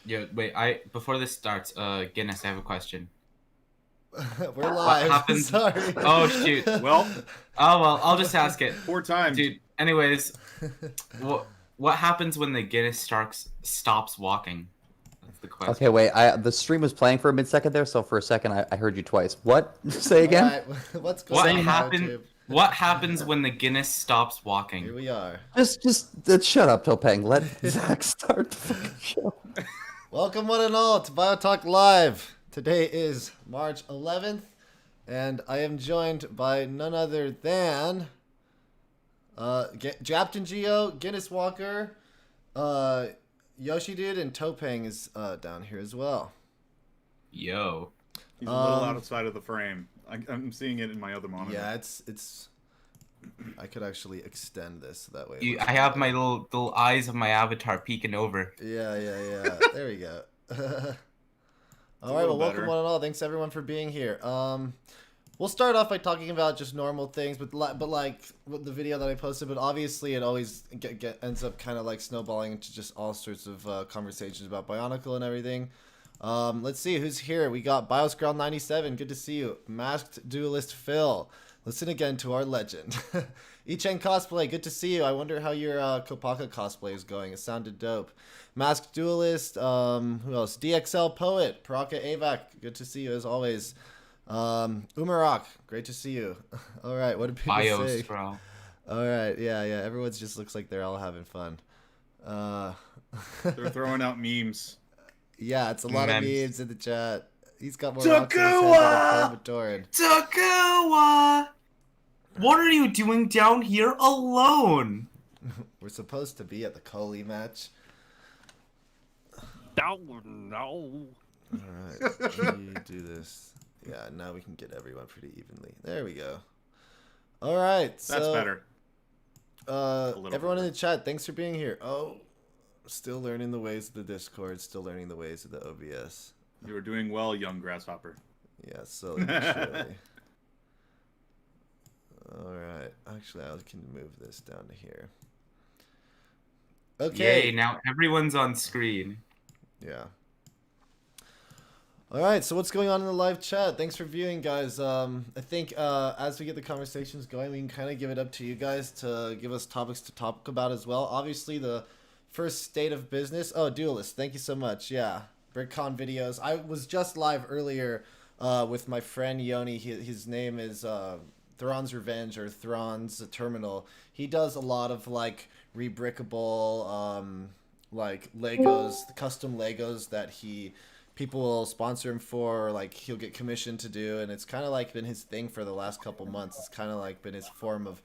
Yeah, wait, before this starts, Guinness, I have a question. We're What live. happens? Sorry. Oh shoot. Well, Oh well, I'll just ask it. 4 times. Dude, anyways, what happens when the Guinness stops walking? That's the question. Okay, wait. The stream was playing for a mid-second there, so for a second I heard you twice. What? Say again? All right. What's going on? YouTube? What happens when the Guinness stops Here walking? we are. Just shut up, Topeng. Let Zach start the fucking show. Welcome one and all to BioTalk Live. Today is March 11th, and I am joined by none other than CaptainGeo, Guiness Walker, Yoshiedude, and Topeng is down here as well. Yo. He's a little outside of the frame. I'm seeing it in my other monitor. Yeah, it's. I could actually extend this so that way. I have my little eyes of my avatar peeking over. Yeah. There we go. All right, well, welcome one and all. Thanks everyone for being here. We'll start off by talking about just normal things, but like with the video that I posted. But obviously, it always ends up kind of like snowballing into just all sorts of conversations about Bionicle and everything. Let's see who's here. We got BioScroll97. Good to see you. Masked Duelist Phil. Listen again to our legend. Ichen Cosplay, good to see you. I wonder how your Kopaka cosplay is going. It sounded dope. Masked Duelist, who else? DXL Poet, Paraka Avac, good to see you as always. Umarok, great to see you. All right, what did people say? Bioscroll. All right, yeah, everyone just looks like they're all having fun. They're throwing out memes. Yeah, it's a lot of memes in the chat. He's got more Takua! What are you doing down here alone? We're supposed to be at the Coley match. No. Alright, let me do this. Yeah, now we can get everyone pretty evenly. There we go. Alright, so... That's better. Everyone in the chat, thanks for being here. Oh, still learning the ways of the Discord, still learning the ways of the OBS. You were doing well, young grasshopper. Yeah, slowly but surely. Alright, actually I can move this down to here. Okay. Yay, now everyone's on screen. Yeah. Alright, so what's going on in the live chat? Thanks for viewing, guys. I think as we get the conversations going, we can kind of give it up to you guys to give us topics to talk about as well. Obviously, the first state of business. Oh, Duelist, thank you so much. Yeah. BrickCon videos. I was just live earlier with my friend Yoni. His name is Thrawn's Revenge or Thrawn's Terminal. He does a lot of like rebrickable like Legos, custom Legos that people will sponsor him for, or like he'll get commissioned to do, and it's kind of like been his thing for the last couple months. It's kind of like been his form of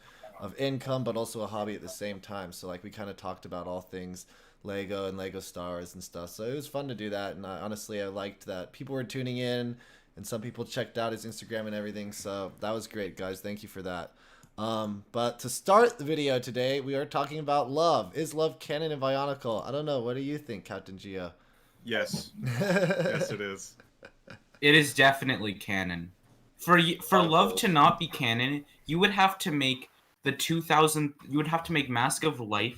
income, but also a hobby at the same time. So like we kind of talked about all things Lego and Lego Stars and stuff. So it was fun to do that, and honestly I liked that people were tuning in, and some people checked out his Instagram and everything. So that was great, guys. Thank you for that. But to start the video today, we are talking about love. Is love canon in Bionicle? I don't know. What do you think, CaptainGeo? Yes. Yes, it is. It is definitely canon. For love to not be canon, you would have to make you would have to make Mask of Light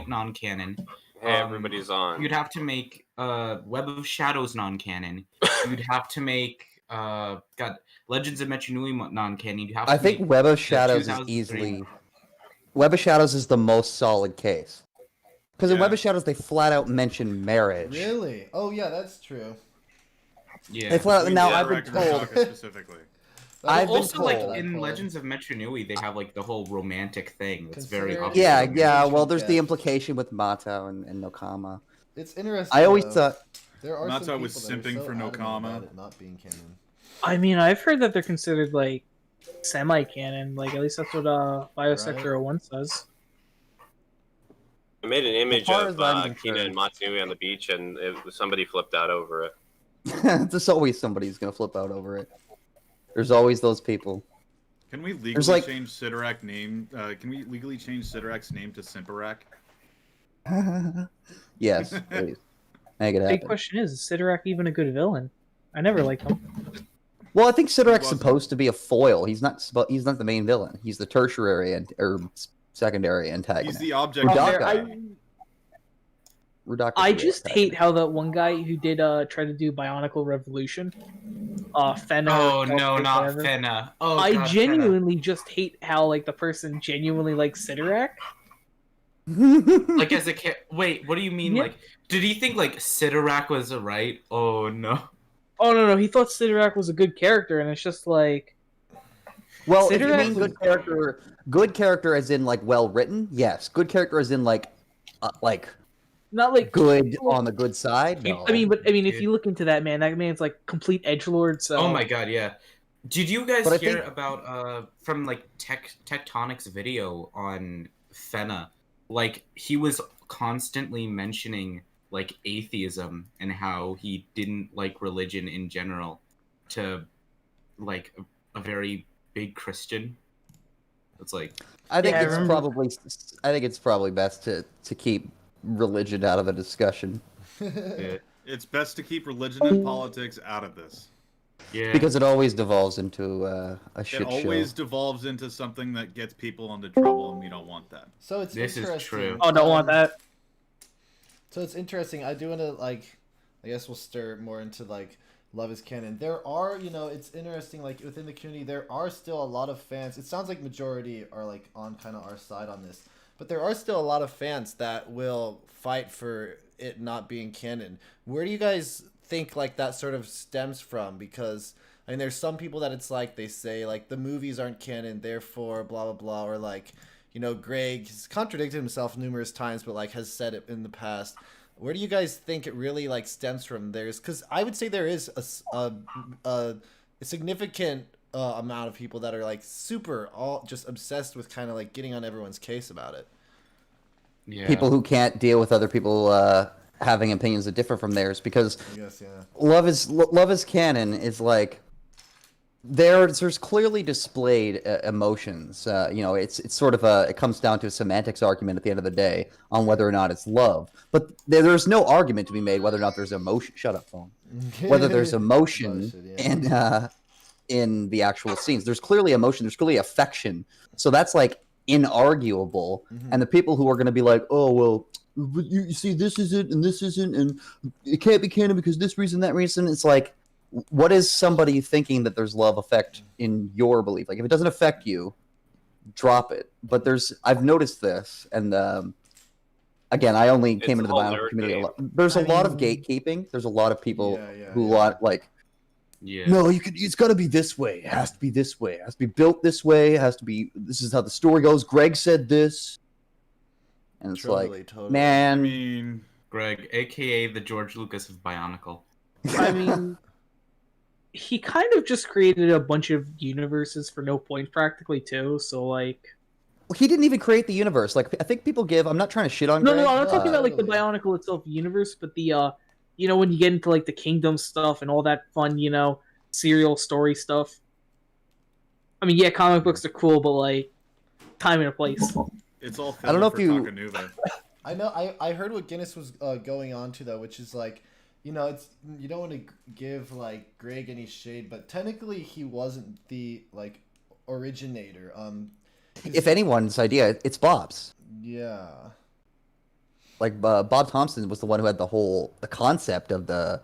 non-canon. Hey, everybody's on. You'd have to make Web of Shadows non-canon. You'd have to make Legends of Metronui non-canon. I think Web of Shadows is easily... Web of Shadows is the most solid case. Because in Web of Shadows, they flat out mention marriage. Really? Oh, yeah, that's true. Yeah. They flat out... Now, I've been told... Specifically. I've been also, told. like, in Legends of Metronui, they have, like, the whole romantic thing. That's very obvious. Yeah, well, there's the implication with Mato and Nokama. It's interesting. I always thought... There are Mato some was simping for Nokama. it not being canon. I mean, I've heard that they're considered, like, semi-canon. Like, at least that's what Biosector 01 says. I made an image of I'm Kina and Matsui on the beach, and somebody flipped out over it. There's always somebody's gonna flip out over it. There's always those people. Can we legally change Sidorak name? Can we legally change Sidorak's name to Simparak? Yes, please. Make it happen. Big question is Sidorak even a good villain? I never liked him. Well, I think Sidorak's supposed to be a foil. He's not the main villain. He's the tertiary or secondary antagonist. He's the object. Redacted I the just real hate how that one guy who did try to do Bionicle Revolution, Fenna. Oh or no, not whatever. Fenna. Oh I god, genuinely just hate how like the person genuinely likes Sidorak. Fenna. Like as a kid. Wait, what do you mean? Yeah. Like, did he think like Sidorak was right? Oh no. Oh no, he thought Sidorak was a good character, and it's just like, Well, if you Sidorak mean good character as in like well written, yes. Good character as in like not like good on the good side. No. I mean, if you look into that man's like complete edgelord. So. Oh my god, yeah. Did you guys But I hear think- about from like Tectonic's video on Fenna? Like he was constantly mentioning like atheism and how he didn't like religion in general to like a very big Christian. It's like I think Yeah, I it's probably best to keep religion out of the discussion. yeah, It's best to keep religion and politics out of this. yeah. Because it always devolves into a shit It always show. devolves into something that gets people into trouble, and we don't want that. So it's This is interesting. true. Oh, don't want that. So it's interesting. I do want to like, I guess we'll stir more into like love is canon. There are, it's interesting. Like within the community, there are still a lot of fans. It sounds like majority are like on kind of our side on this, but there are still a lot of fans that will fight for it not being canon. Where do you guys think like that sort of stems from? Because I mean, there's some people that it's like they say like the movies aren't canon, therefore blah blah blah, or like. Greg has contradicted himself numerous times, but like has said it in the past. Where do you guys think it really like stems from? Because I would say there is a significant amount of people that are like super all just obsessed with kind of like getting on everyone's case about it. Yeah. People who can't deal with other people having opinions that differ from theirs, because I guess, yeah. love is canon is like there's clearly displayed emotions. It's sort of it comes down to a semantics argument at the end of the day on whether or not it's love. But there's no argument to be made whether or not there's emotion. Shut up, phone. Whether there's emotion in the actual scenes. There's clearly emotion. There's clearly affection. So that's like inarguable. And the people who are going to be like, oh well, but you see, this isn't and this isn't, and it can't be canon because this reason, that reason. It's like, what is somebody thinking that there's love affect in your belief? Like, if it doesn't affect you, drop it. But I've noticed this, and again, I only came into the Bionicle community. There's a lot of gatekeeping. There's a lot of people who like, no, it's got to be this way. It has to be this way. It has to be built this way. It has to be. This is how the story goes. Greg said this, and it's totally. Man, I mean, Greg, aka the George Lucas of Bionicle. I mean, he kind of just created a bunch of universes for no point practically too, so like... He didn't even create the universe. Like, I think people give... I'm not trying to shit on Greg. No, I'm not talking about like the Bionicle itself universe, but the, when you get into like the kingdom stuff and all that fun, serial story stuff. I mean, yeah, comic books are cool, but like, time and a place. It's all I don't know if you... I know, I heard what Guinness was going on to though, which is like, it's you don't want to give like Greg any shade, but technically he wasn't the like originator. If anyone's idea, it's Bob's. Yeah. Like Bob Thompson was the one who had the concept of the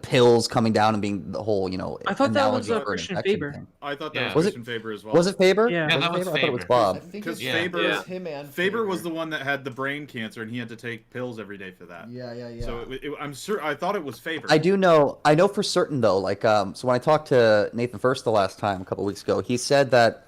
pills coming down and being the whole, I thought that was Christian Faber. Thing. I thought that was Christian Faber as well. Was it Faber? Yeah, that was Faber. I thought it was Bob. I think it's Faber, him and Faber was the one that had the brain cancer, and he had to take pills every day for that. Yeah. So I thought it was Faber. I know for certain though. Like, so when I talked to Nathan First the last time a couple weeks ago, he said that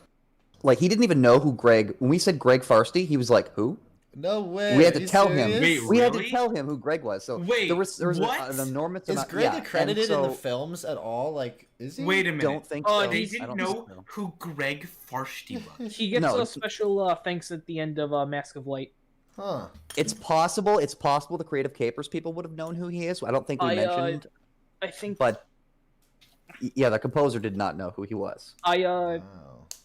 like he didn't even know who Greg. When we said Greg Farsty, he was like, "Who?" No way. We had to tell him. Wait, we had really? to tell him who Greg was. So Wait, there was what? an enormous Is amount. Greg accredited so, in the films at all? Like, is he? Wait a minute. Don't think Oh, so. They I didn't don't know think so. who Greg Farsty was. He gets No, a special thanks at the end of Mask of Light. Huh. It's possible. It's possible the Creative Capers people would have known who he is. I don't think we mentioned. I think. But yeah, the composer did not know who he was. Wow.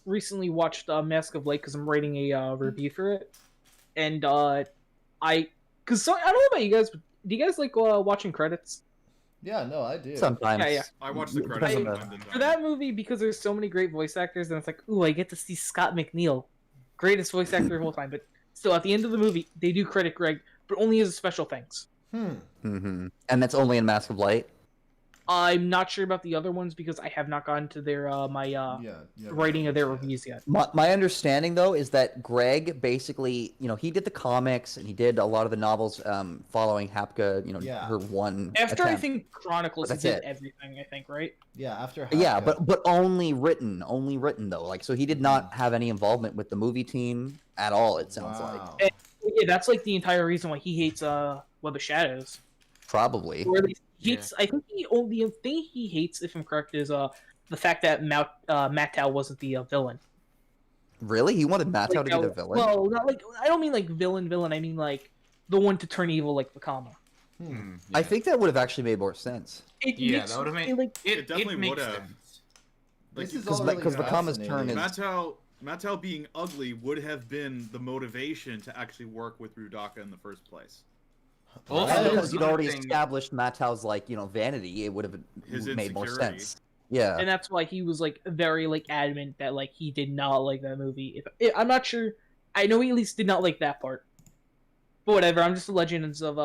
Recently watched Mask of Light because I'm writing a review for it, and I don't know about you guys, but do you guys like watching credits? Yeah, no, I do. Sometimes. Yeah. I watched the credits Depends on from time to For time. that movie, because there's so many great voice actors, and it's like, ooh, I get to see Scott McNeil, greatest voice actor of all time. But still, at the end of the movie, they do credit Greg, but only as a special thanks. And that's only in Mask of Light. I'm not sure about the other ones because I have not gotten to their writing of their reviews yet. My understanding, though, is that Greg basically, he did the comics and he did a lot of the novels following Hapka, her one After attempt. I think Chronicles, he did it. everything, I think, right? Yeah, after Hapka. Yeah, but only written though. Like, so he did not have any involvement with the movie team at all. It sounds like. And, yeah, that's like the entire reason why he hates Web of Shadows. Probably. Or at least he hates. I think the only thing he hates, if I'm correct, is the fact that Mattel wasn't the villain. Really? He wanted Mattel to be the villain? Well, not like I don't mean like villain. I mean like the one to turn evil, like Lekama. I think that would have actually made more sense. That would have made it definitely would have. Because Lekama's turn is Mattel being ugly would have been the motivation to actually work with Rudaka in the first place. Also, because you'd already established Mattel's vanity, it would have made more sense. Yeah, and that's why he was like very adamant that he did not like that movie. I'm not sure, I know he at least did not like that part. But whatever, I'm just a Legends of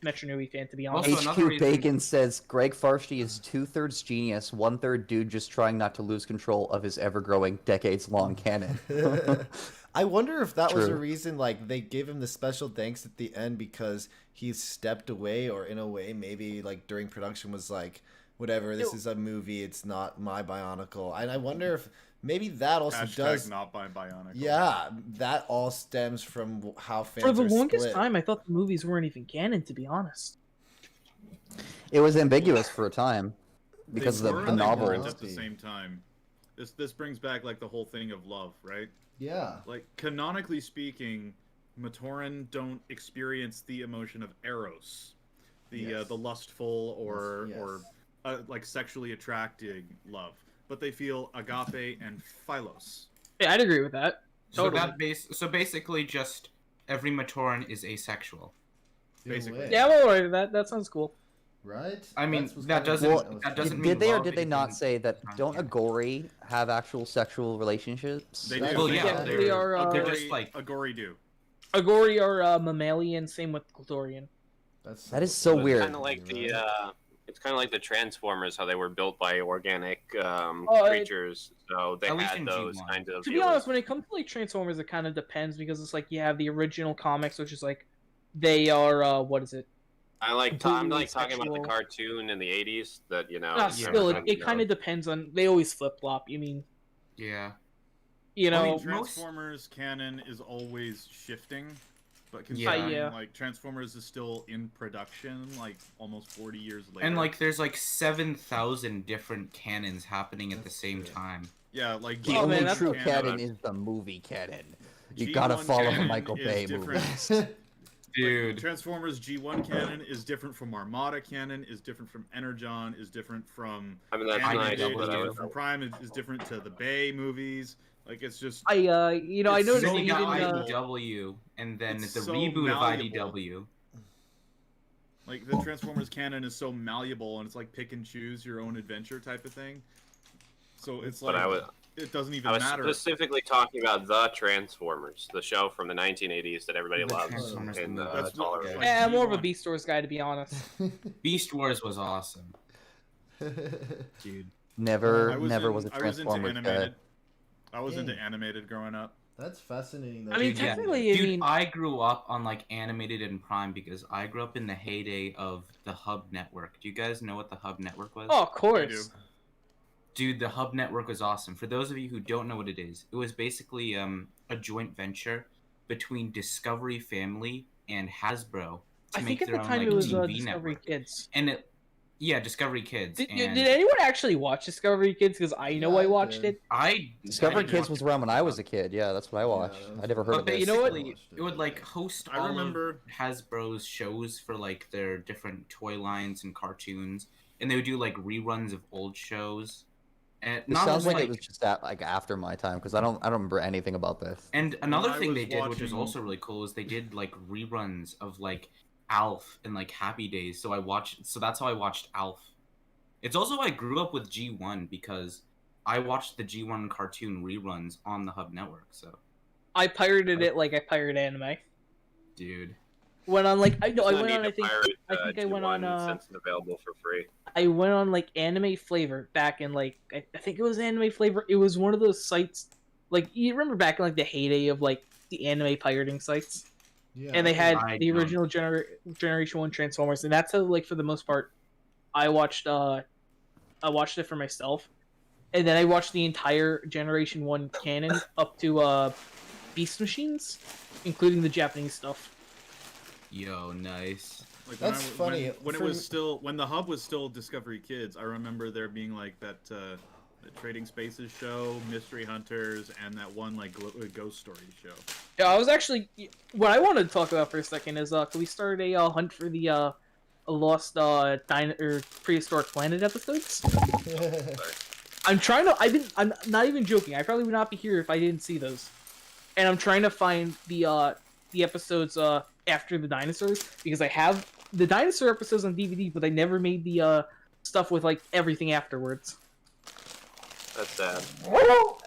Metro Nui fan, to be honest. HQ Bacon says Greg Farshty is 2/3 genius, 1/3 dude just trying not to lose control of his ever-growing, decades-long canon. I wonder if that was a reason, they gave him the special thanks at the end because he stepped away, or in a way, maybe, during production was whatever, this is a movie, it's not my Bionicle. And I wonder if maybe that also does... not by Bionicle. Yeah, that all stems from how fans For the are longest split. time, I thought the movies weren't even canon, to be honest. It was ambiguous for a time because of the novels. At the same time. This brings back the whole thing of love, right? Yeah. Canonically speaking, Matoran don't experience the emotion of eros, the lustful or sexually attracting love, but they feel agape and philos. Yeah, I'd agree with that. Totally. So basically, just every Matoran is asexual. Basically. Yeah, I'm alright with that. That sounds cool. Right? I mean, that doesn't mean did they or love, did they not say that don't Agori have actual sexual relationships? They do. Well, yeah, they are. They're just Agori do. Agori are mammalian. Same with Clitorian. That is so weird. Kind of like it's kind of like the Transformers, how they were built by organic creatures, so they had those kinds of. To be honest, when it comes to Transformers, it kind of depends because it's you have the original comics, which is they are what is it? I'm talking about the cartoon in the '80s that still, it kind of depends on. They always flip flop. You mean? Yeah. Transformers canon is always shifting, but considering Transformers is still in production, almost 40 years later, and there's 7,000 different canons happening at the same time. Yeah, the only true canon is the movie canon. You gotta follow the Michael Bay movies. Dude, Transformers G1 canon is different from Armada canon, is different from Energon, is different from from Prime, is different to the Bay movies. It's just I noticed so you got IDW, and then the reboot of IDW. The Transformers canon is so malleable, and it's pick and choose your own adventure type of thing. So it's it doesn't even matter. I was specifically talking about the Transformers, the show from the 1980s that everybody loves. And I'm more of a Beast Wars guy, to be honest. Beast Wars was awesome. Dude, never was a Transformers guy. I was into animated growing up. That's fascinating. I mean, technically, I grew up on animated and Prime because I grew up in the heyday of the Hub Network. Do you guys know what the Hub Network was? Oh, of course. Dude, the Hub Network was awesome. For those of you who don't know what it was basically a joint venture between Discovery Family and Hasbro to make their own it was TV Discovery network. Kids. And Discovery Kids. Did anyone actually watch Discovery Kids? Because I know I watched it. Discovery Kids was around when I was a kid. Yeah, that's what I watched. I never heard of it. You know what? It would host all of Hasbro's shows for their different toy lines and cartoons, and they would do reruns of old shows. And it sounds like it was just after my time because I don't remember anything about this. And another thing they did, which was also really cool, is they did reruns of Alf and Happy Days. So that's how I watched Alf. It's also I grew up with G1 because I watched the G1 cartoon reruns on the Hub Network. So I pirated it like I pirate anime. Dude. went on like I know There's I no went need on. to I think pirate I went on. since it's available for free. I went on like Anime Flavor back in like I think it was Anime Flavor. It was one of those sites like you remember back in like the heyday of like the anime pirating sites. Yeah. And they had I the don't. original Generation 1 Transformers, and that's how like for the most part I watched it for myself. And then I watched the entire Generation 1 canon up to Beast Machines, including the Japanese stuff. Yo, nice. Like That's funny. When it was still when the hub was still Discovery Kids, I remember there being like that the Trading Spaces show, Mystery Hunters, and that one like Ghost Story show. Yeah, I was actually what I wanted to talk about for a second is can we start a hunt for the lost prehistoric planet episodes? I'm trying to. I'm not even joking. I probably would not be here if I didn't see those. And I'm trying to find the episodes after the dinosaurs because I have the dinosaur episodes on DVD, but I never made the stuff with like everything afterwards. That's sad. Wow.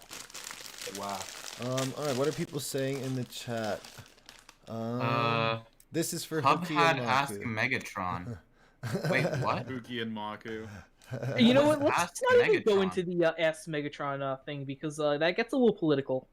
All right. What are people saying in the chat? This is for Hub Hookie had and Ask Maku. Megatron. Wait, what? Pookie and Maku. You know what? Let's Let's ask not even go Megatron. into the Ask Megatron thing because that gets a little political.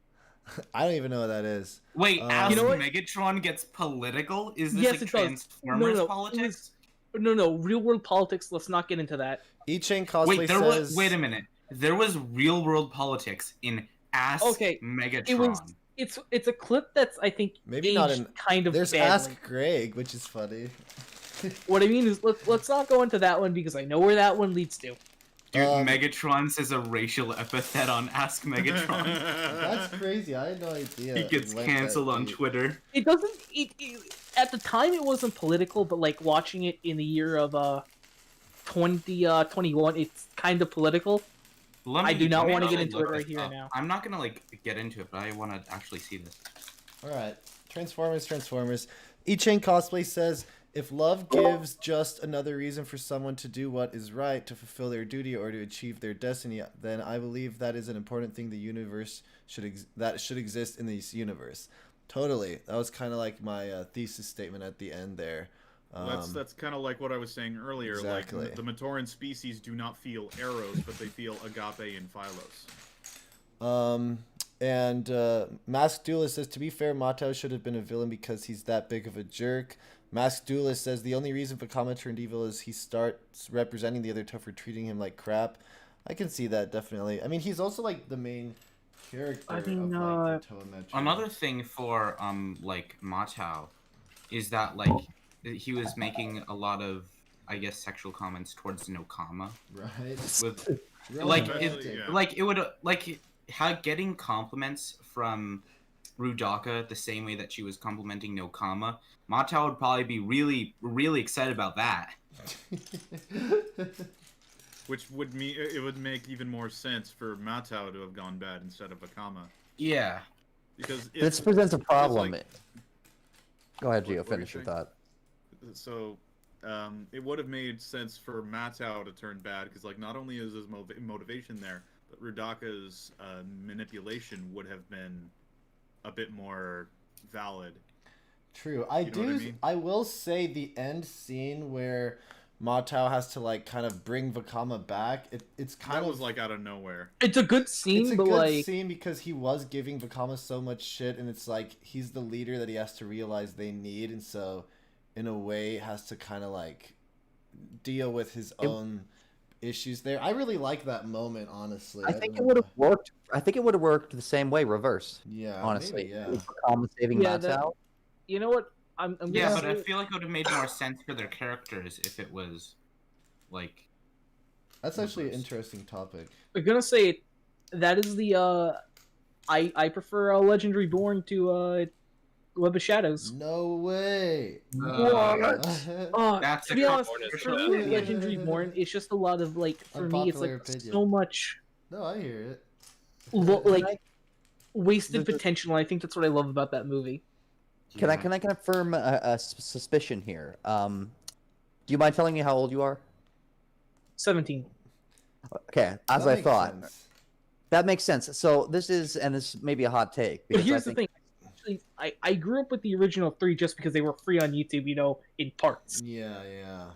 I don't even know what that is. Wait, Ask You know what? Megatron gets political? Is this Yes, like it does. Transformers No, politics? No, real world politics. Let's not get into that. E-Chain Cosplay Wait, says... wait a minute. There was real world politics in Ask Megatron. It's a clip that's I think Maybe aged not in... kind of There's badly. Ask Greg, which is funny. What I mean is let's not go into that one because I know where that one leads to. Dude, Megatron says a racial epithet on Ask Megatron. That's crazy. I had no idea. He gets canceled on Twitter. It doesn't. At the time it wasn't political, but like watching it in the year of 2021, it's kind of political. I do not want to get into it right here and now. I'm not gonna like get into it, but I want to actually see this. All right, Transformers. E-Chain Cosplay says, if love gives just another reason for someone to do what is right, to fulfill their duty, or to achieve their destiny, then I believe that is an important thing the universe should exist in this universe. Totally. That was kind of like my thesis statement at the end there. That's kind of like what I was saying earlier. Exactly. Like the Matoran species do not feel Eros, but they feel Agape and Philos. And Masked Duelist says, to be fair, Matau should have been a villain because he's that big of a jerk. Masked Duelist says, the only reason Vakama turned evil is he starts representing the other tough for treating him like crap. I can see that, definitely. I mean, he's also, like, the main character of, like, the Toa Metro. Another thing for, like, Matau is that, like, he was making a lot of, I guess, sexual comments towards Nokama. Right. With, getting compliments from Rudaka the same way that she was complimenting Nokama, Matau would probably be really, really excited about that. Which would mean it would make even more sense for Matau to have gone bad instead of Akama. Yeah. Because this presents a problem. Like, go ahead, Gio. Finish your thought. So, it would have made sense for Matau to turn bad because, like, not only is his motivation there, but Rudaka's manipulation would have been a bit more valid. True. I will say the end scene where Matau has to like kind of bring Vakama back. It's kind of that was like out of nowhere. It's a good scene, it's a but good scene because he was giving Vakama so much shit, and it's like he's the leader that he has to realize they need, and so in a way has to kind of like deal with his own issues there. I really like that moment, honestly. I think it would have worked. I think it would have worked the same way, reversed. Yeah, honestly. maybe, yeah. Vakama saving Matau. You know what? I'm yeah, but I feel like it would have made more sense for their characters if it was, like... That's actually an interesting topic. I'm gonna say that is the, I prefer Legendary Born to, Web of Shadows. No way! That's to be honest, for me, Legendary Born, it's just a lot of, like, for me, it's, like, so much... No, I hear it. Like, wasted potential, and I think that's what I love about that movie. Can I confirm a suspicion here? Do you mind telling me how old you are? 17. Okay, as I thought. That makes sense. So this may be a hot take. But here's the thing. actually I grew up with the original 3 just because they were free on YouTube, in parts. Yeah.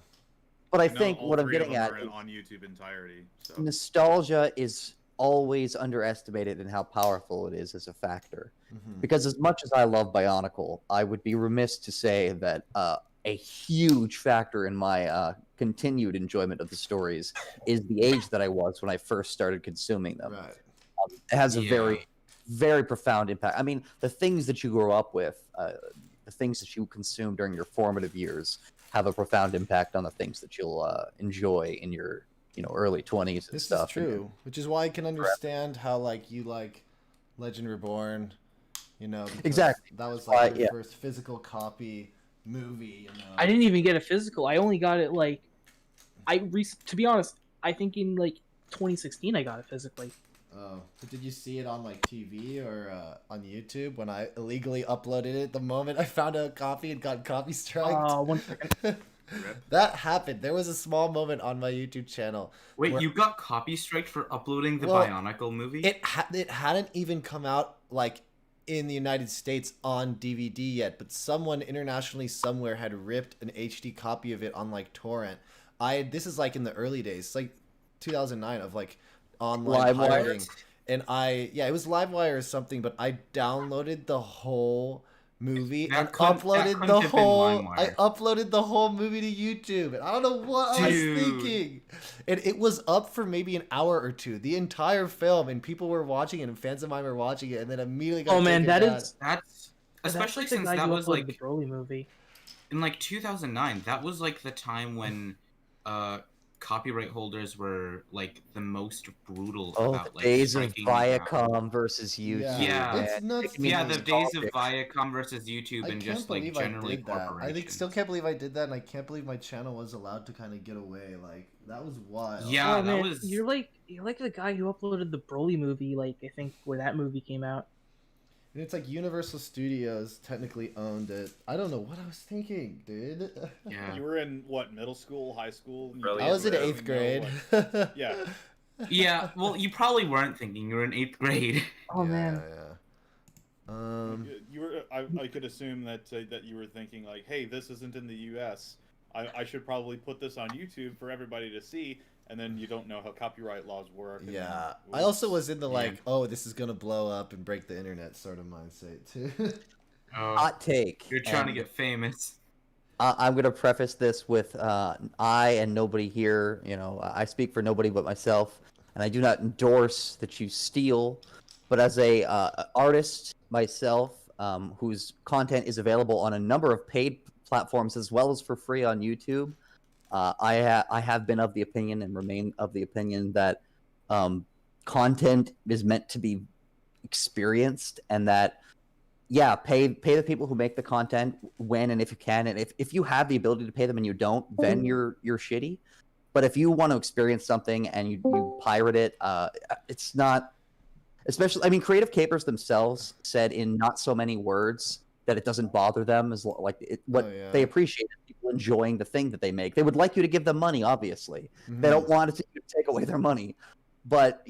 But I No, think all what I'm three of getting them at are is on YouTube entirety. So. nostalgia is always underestimated in how powerful it is as a factor. Mm-hmm. Because as much as I love Bionicle, I would be remiss to say that a huge factor in my continued enjoyment of the stories is the age that I was when I first started consuming them. Right. It has a very, very profound impact. I mean, the things that you grow up with, the things that you consume during your formative years, have a profound impact on the things that you'll enjoy in your early 20s and stuff. This is true, which is why I can understand how you like Legend Reborn, exactly. that was like your first physical copy movie. I didn't even get a physical. I only got it to be honest, I think in 2016 I got it physically. Oh, but did you see it on TV or on YouTube when I illegally uploaded it? The moment I found a copy and got copy striked. 1 second. That happened. There was a small moment on my YouTube channel. Wait, you got copy striked for uploading the Bionicle movie? It hadn't even come out in the United States on DVD yet, but someone internationally somewhere had ripped an HD copy of it on torrent. This is in the early days, 2009 of online pirating, and it was LiveWire or something, but I downloaded the whole movie and uploaded the whole. I uploaded the whole movie to YouTube, and I don't know what I was thinking. And it was up for maybe an hour or two, the entire film, and people were watching it, and fans of mine were watching it, and then immediately got taken down. That's especially since that was the Broly movie in 2009. That was the time when copyright holders were the most brutal about the days of Viacom versus YouTube. It's nuts. The days of Viacom versus YouTube and just generally corporations. I still can't believe I did that, and I can't believe my channel was allowed to kind of get away. That was wild. Yeah, that was. You're like the guy who uploaded the Broly movie. I think where that movie came out. And it's Universal Studios technically owned it. I don't know what I was thinking, dude. Yeah. You were in what, middle school, high school? I was in 8th grade. Yeah. Yeah, well, you probably weren't thinking. You were in 8th grade. Oh man. You were. I could assume that you were thinking hey, this isn't in the U.S. I should probably put this on YouTube for everybody to see. And then you don't know how copyright laws work. Yeah. I also was in the oh, this is gonna blow up and break the internet sort of mindset too. Hot take. You're trying to get famous. I'm gonna preface this with I and nobody here. I speak for nobody but myself, and I do not endorse that you steal. But as a artist myself, whose content is available on a number of paid platforms as well as for free on YouTube. I have been of the opinion and remain of the opinion that content is meant to be experienced, and that pay the people who make the content when and if you can, and if you have the ability to pay them and you don't, then you're shitty. But if you want to experience something and you pirate it, it's not. Especially, I mean, Creative Capers themselves said in not so many words that it doesn't bother them as they appreciate is people enjoying the thing that they make. They would like you to give them money, obviously. Mm-hmm. They don't want to take away their money, but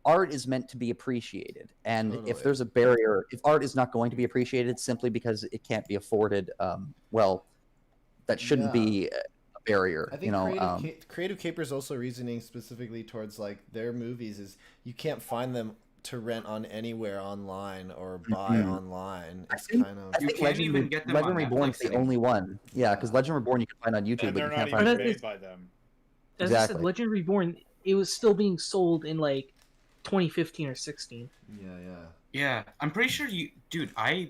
art is meant to be appreciated. And if there's a barrier, if art is not going to be appreciated simply because it can't be afforded, that shouldn't be a barrier. I think Creative Capers also reasoning specifically towards their movies is you can't find them to rent on anywhere online or buy online. It's I think Legend Reborn is the only one. Yeah, because Legend Reborn you can find on YouTube, but you can't find it made by them. As I said, Legend Reborn, it was still being sold in 2015 or 16. Yeah, I'm pretty sure I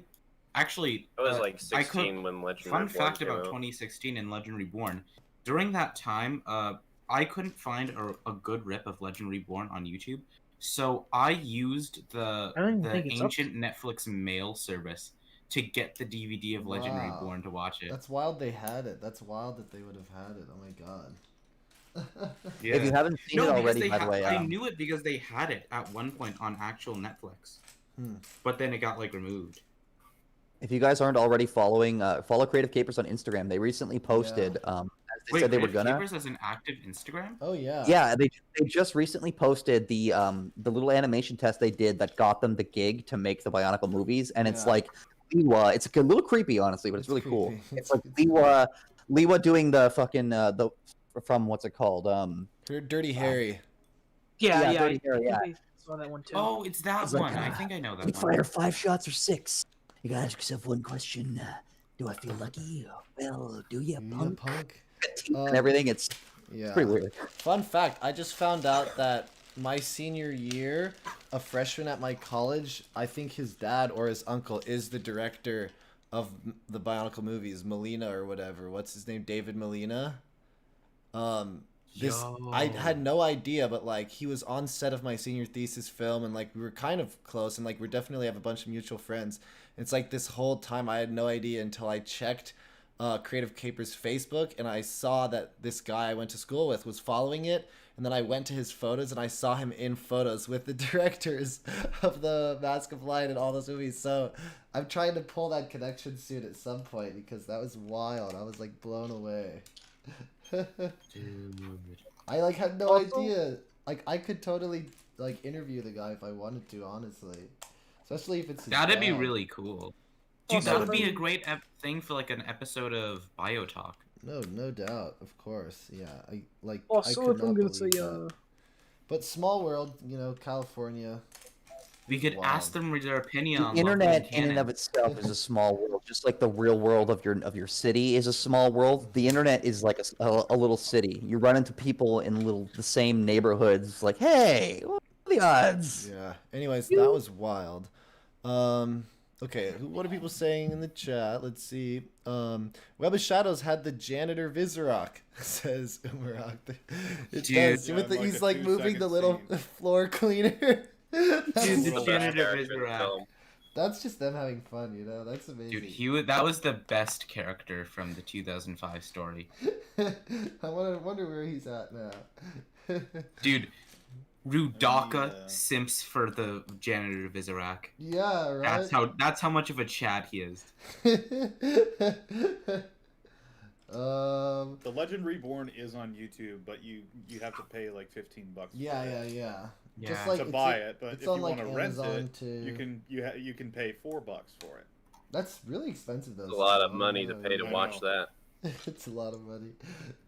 actually. I was 16 when Legend Reborn. Fun fact about 2016 and Legend Reborn. During that time, I couldn't find a good rip of Legend Reborn on YouTube. So I used the ancient Netflix mail service to get the DVD of Legend Reborn to watch it. That's wild they had it. That's wild that they would have had it. Oh my god. Yeah. If you haven't seen it already, by the way. I knew it because they had it at one point on actual Netflix. But then it got removed. If you guys aren't already following, follow Creative Capers on Instagram. They recently posted, as they said they were gonna. Capers has an active Instagram? Oh yeah. Yeah, they just recently posted the little animation test they did that got them the gig to make the Bionicle movies, and it's Liwa. It's a little creepy, honestly, but it's really cool. It's like Liwa doing the fucking the from what's it called? Dirty Harry. Yeah, Dirty Harry. Yeah. I saw that one too. Oh, it's that It's one. like, I think I know that you one. fire 5 shots or 6. You gotta ask yourself one question: do I feel lucky? Well, do you, punk? And everything. It's pretty weird. Fun fact: I just found out that my senior year, a freshman at my college, I think his dad or his uncle is the director of the Bionicle movies, Molina or whatever. What's his name? David Molina. I had no idea, but like he was on set of my senior thesis film, and like we were kind of close, and like we definitely have a bunch of mutual friends. It's like this whole time I had no idea until I checked Creative Caper's Facebook, and I saw that this guy I went to school with was following it, and then I went to his photos and I saw him in photos with the directors of the Mask of Light and all those movies. So I'm trying to pull that connection soon at some point, because that was wild. I was like blown away. Dude. I like had no idea. Like I could totally like interview the guy if I wanted to, honestly. Especially if it's his That'd be dad. really cool. Dude, that would be a great thing for like an episode of BioTalk. No doubt, of course. Yeah, I like. Also, I could if I'm not gonna believe say, that. But small world, you know, California. We could Wild. ask them their opinion on The internet in Canon. and of itself is a small world, just like the real world of your city is a small world. The internet is like a little city. You run into people in the same neighborhoods. Like, hey, what are the odds? Yeah. Anyways, that was wild. Okay, what are people saying in the chat? Let's see. Web of Shadows had the janitor Vizrock, says Umarok. It Dude. does. Yeah, With the, like he's a like moving 2-second the little scene. floor cleaner. Dude, the Best janitor character is in the rad. film. That's just them having fun, you know? That's amazing. Dude, that was the best character from the 2005 story. I wonder where he's at now. Dude, Rudaka Yeah. simps for the janitor Vizirac. Yeah, right? That's how much of a Chad he is. The Legend Reborn is on YouTube, but you have to pay like $15 yeah. Yeah. Just like to it's buy a- it. But it's if you on, like, want to rent Amazon it, too. you can pay $4 for it. That's really expensive though. It's a lot of money to pay to I watch know. that. It's a lot of money.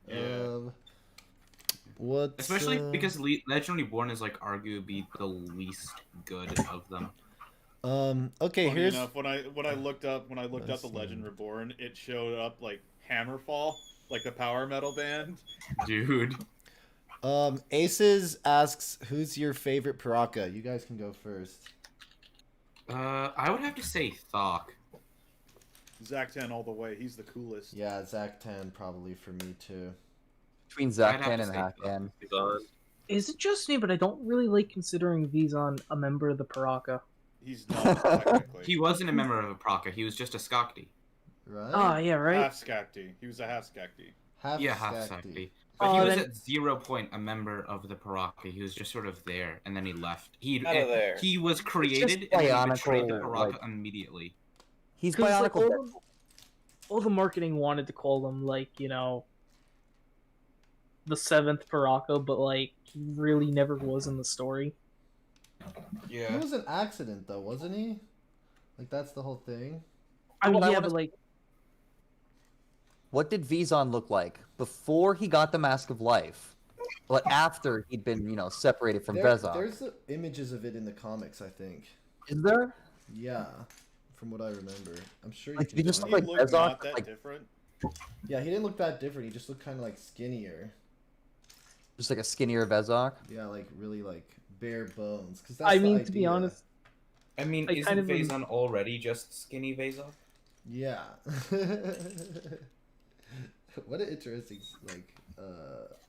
Yeah. What? Especially because Legend Reborn is like arguably the least good of them. Okay, Funny here's enough, when I looked up Let's the see. Legend Reborn, it showed up like Hammerfall, like the power metal band. Dude. Aces asks, who's your favorite Paraka? You guys can go first. I would have to say Thok. Zach10 all the way. He's the coolest. Yeah, Zach 10 probably for me too. Between I'd Zach have Ken to and say Hakan. He's on. Is it just me, but I don't really like considering Vizon a member of the Paraka. He's not technically. He wasn't a member of a Praka, he was just a Skakti. Right? Ah, yeah, right. Half Skakti. He was a half Skakti. Half Yeah, half Skakti. Skakti. But he Oh, was then- at 0 point a member of the Paraka. He was just sort of there, and then he left. Outta there. He was created and Bionicle, he betrayed the Paraka like- immediately. He's 'Cause, like, Bionicle. all the marketing wanted to call him, like, the 7th Paraka, but, like, he really never was in the story. He Yeah. was an accident though, wasn't he? Like that's the whole thing. I mean, Well, I yeah, wanna- but, like, What did Vizon look like before he got the Mask of Life? But after he'd been, separated from Vezok. There's images of it in the comics, I think. Is there? Yeah, from what I remember. I'm sure you Like, can he just find looked He like looked Vezok, not that like- different. Yeah, he didn't look that different. He just looked kind of like skinnier. Just like a skinnier Vezok. Yeah, like really like bare bones. Cause I that's the mean, to be idea. honest, I mean, I isn't kind of am- Phazon already just skinny Phazon? Yeah. What an interesting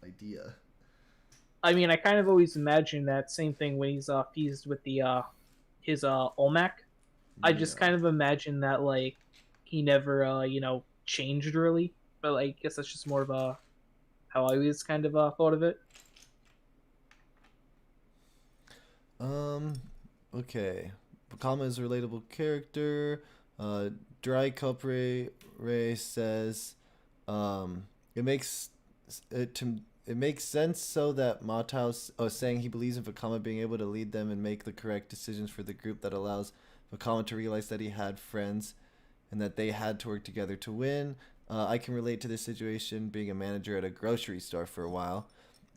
idea. I mean, I kind of always imagine that same thing when he's fused with the his Olmec. I just kind of imagine that like he never changed really, but like, I guess that's just more of a how I always kind of thought of it. Okay. Bakama is a relatable character. Dry Culpre Ray says, it makes sense so that Matao saying he believes in Vakama being able to lead them and make the correct decisions for the group that allows Vakama to realize that he had friends and that they had to work together to win. I can relate to this situation, being a manager at a grocery store for a while.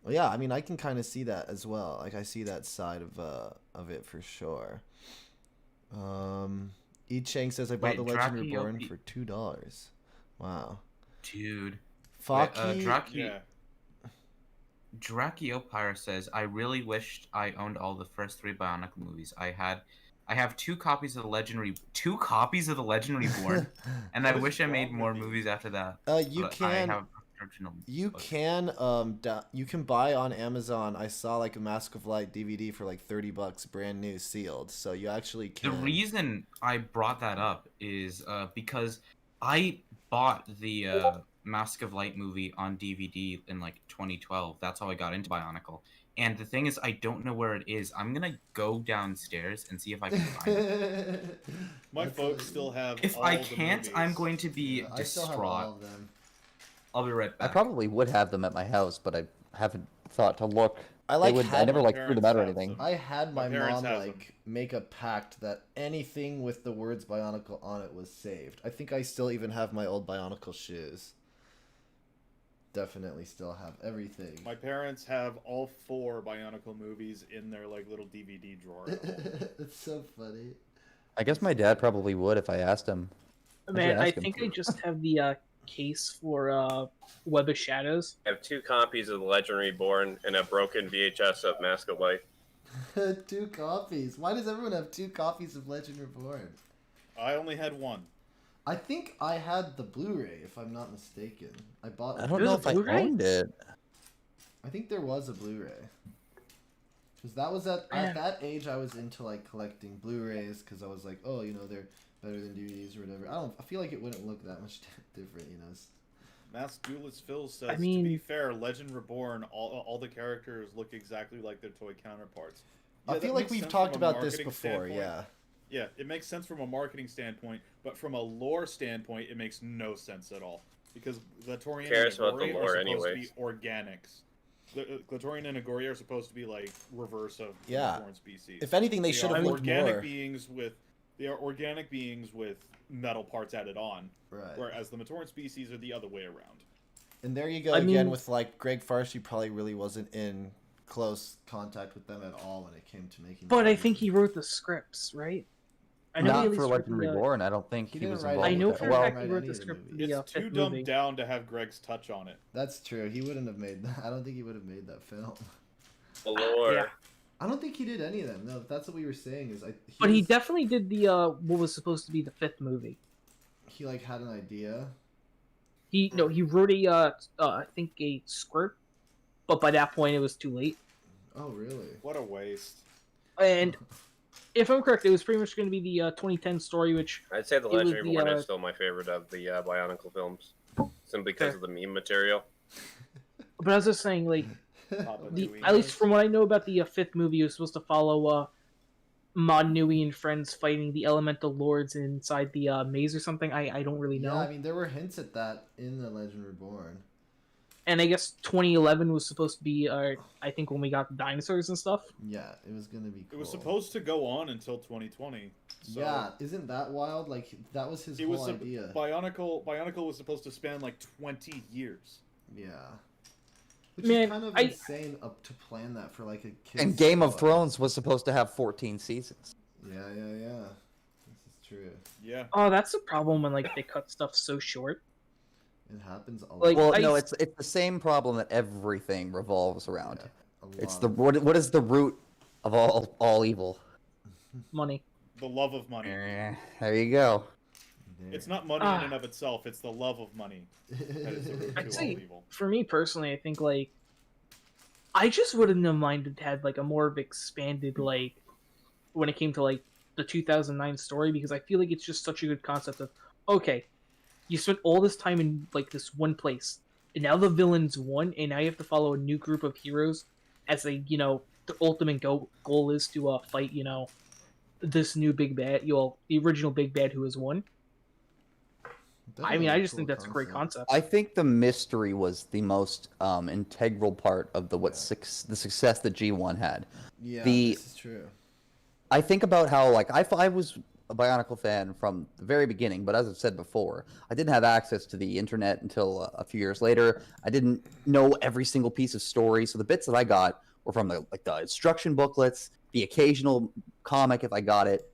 Well, yeah, I mean, I can kind of see that as well. Like, I see that side of it for sure. E Chang says, I bought The Legend Reborn for $2. Wow. Dude. Faki... Drakiopire says, I really wished I owned all the first 3 Bionicle movies. I have 2 copies of the Legend Reborn, and I wish I made more movies after that. You can buy on Amazon. I saw like a Mask of Light DVD for like $30, brand new, sealed. So you actually can. The reason I brought that up is because I bought the Mask of Light movie on DVD in like 2012. That's how I got into Bionicle. And the thing is, I don't know where it is. I'm gonna go downstairs and see if I can find it. My folks still have. If I can't, I'm going to be distraught. I still have all of them. I'll be right back. I probably would have them at my house, but I haven't thought to look. I never like threw them out or anything. I had my mom like make a pact that anything with the words Bionicle on it was saved. I think I still even have my old Bionicle shoes. Definitely still have everything. My parents have all 4 Bionicle movies in their like little DVD drawer. It's so funny. I guess my dad probably would if I asked him. Man, I think I just have the case for Web of Shadows. I have 2 copies of The Legend Reborn and a broken VHS of Mask of Light. 2 copies? Why does everyone have 2 copies of Legend Reborn? I only had 1. I think I had the Blu-ray, if I'm not mistaken. I don't know if I owned it. I think there was a Blu-ray. Because that was at that age, I was into like collecting Blu-rays because I was like, oh, you know, they're better than DVDs or whatever. I feel like it wouldn't look that much different, you know. Mass Duelist Phil says, to be fair, Legend Reborn, all the characters look exactly like their toy counterparts. Yeah, I feel like we've talked about this before, yeah. Yeah, it makes sense from a marketing standpoint, but from a lore standpoint, it makes no sense at all. Because Glatorian and Agori are supposed to be organics. Glatorian and Agori are supposed to be like reverse of foreign species. If anything, they should have looked more. They are organic beings with metal parts added on. Right. Whereas the Matoran species are the other way around. And there you go again with like Greg Farshey probably really wasn't in close contact with them at all when it came to making. But I think he wrote the scripts, right? Not for Legend Reborn. I don't think he was involved. I know for a fact he wrote the script. It's too dumbed down to have Greg's touch on it. That's true. He wouldn't have made that. I don't think he would have made that film. The lore. Yeah. I don't think he did any of them. No, if that's what we were saying is he definitely did the what was supposed to be the 5th movie. He like had an idea. He wrote I think a script, but by that point it was too late. Oh really? What a waste. And if I'm correct, it was pretty much going to be the 2010 story, which I'd say The Legend Reborn is still my favorite of the Bionicle films, simply because of the meme material. But I was just saying, like, at least from what I know about the 5th movie, it was supposed to follow Mon Nui and friends fighting the Elemental Lords inside the maze or something. I don't really know. Yeah, I mean, there were hints at that in The Legend Reborn. And I guess 2011 was supposed to be, I think, when we got the dinosaurs and stuff. Yeah, it was going to be cool. It was supposed to go on until 2020. So yeah, isn't that wild? Like, that was his whole idea. Bionicle was supposed to span, like, 20 years. Yeah. Which is kind of insane up to plan that for, like, a kid's And Game of Thrones was supposed to have 14 seasons. Yeah. This is true. Yeah. Oh, that's the problem when, like, they cut stuff so short. It happens a lot. Like, well, no, it's the same problem that everything revolves around. Yeah, it's the what is the root of all evil? Money. The love of money. There you go. It's not money in and of itself. It's the love of money that is the root to all evil. For me personally, I think like I just wouldn't have minded had like a more of expanded like when it came to like the 2009 story, because I feel like it's just such a good concept of okay. You spent all this time in like this one place, and now the villains won, and now you have to follow a new group of heroes as they, you know, the ultimate goal is to fight, you know, this new big bad, the original big bad who has won. I mean, I just think that's a great concept. I think the mystery was the most integral part of the success that G1 had. Yeah, this is true. I think about how like I was a Bionicle fan from the very beginning, but as I've said before, I didn't have access to the internet until a few years later. I didn't know every single piece of story, so the bits that I got were from the instruction booklets, the occasional comic if I got it.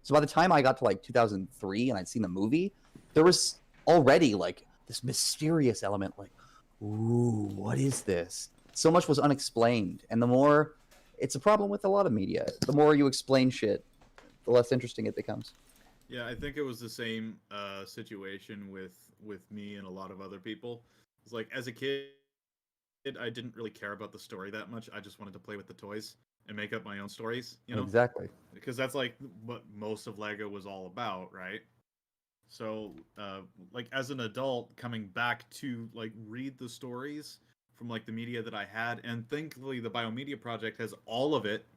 So by the time I got to like 2003 and I'd seen the movie, there was already like this mysterious element, like, ooh, what is this? So much was unexplained, and the more, it's a problem with a lot of media. The more you explain shit, the less interesting it becomes. Yeah, I think it was the same situation with me and a lot of other people. It's like, as a kid, I didn't really care about the story that much. I just wanted to play with the toys and make up my own stories, you know? Exactly. Because that's like what most of Lego was all about, right? So, like, as an adult, coming back to like read the stories from like the media that I had, and thankfully the Biomedia Project has all of it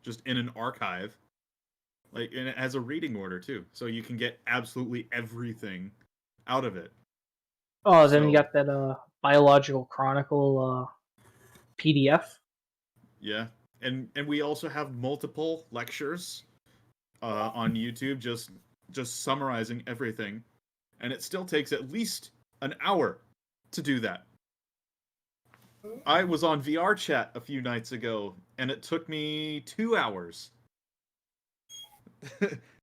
just in an archive. Like, and it has a reading order too, so you can get absolutely everything out of it. Oh, then you got that Biological Chronicle PDF. Yeah, and we also have multiple lectures on YouTube just summarizing everything, and it still takes at least an hour to do that. I was on VR chat a few nights ago, and it took me 2 hours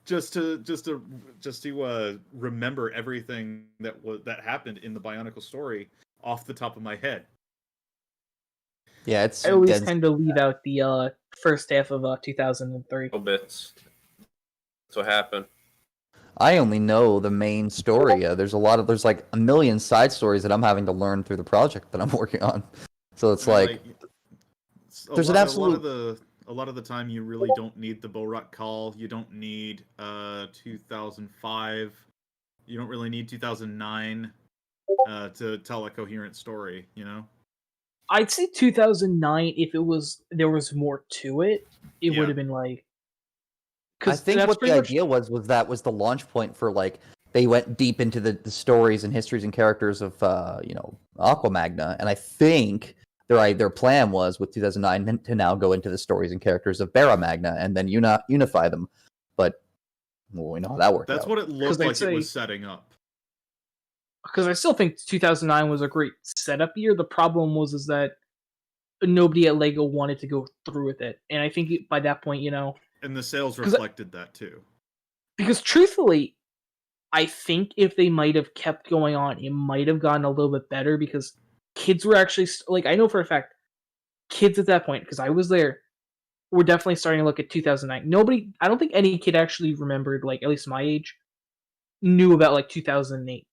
just to remember everything that happened in the Bionicle story off the top of my head. Yeah, it's. I always tend to leave out the first half of 2003. Bits. That's what happened. I only know the main story. There's like a million side stories that I'm having to learn through the project that I'm working on. So it's there's an absolute. A lot of the time, you really don't need the Borat call. You don't need 2005. You don't really need 2009 to tell a coherent story. You know. I'd say 2009. If there was more to it, it would have been like. I think what the idea was that was the launch point for like they went deep into the stories and histories and characters of Aquamagna, and I think their plan was with 2009 to now go into the stories and characters of Baramagna and then unify them, but we know how that worked. That's out. What it looked like it was setting up. Because I still think 2009 was a great setup year. The problem is that nobody at Lego wanted to go through with it, and I think by that point, and the sales reflected that too. Because truthfully, I think if they might have kept going on, it might have gotten a little bit better because kids were actually like, I know for a fact, kids at that point, because I was there, were definitely starting to look at 2009. I don't think any kid actually remembered, like at least my age, knew about like 2008.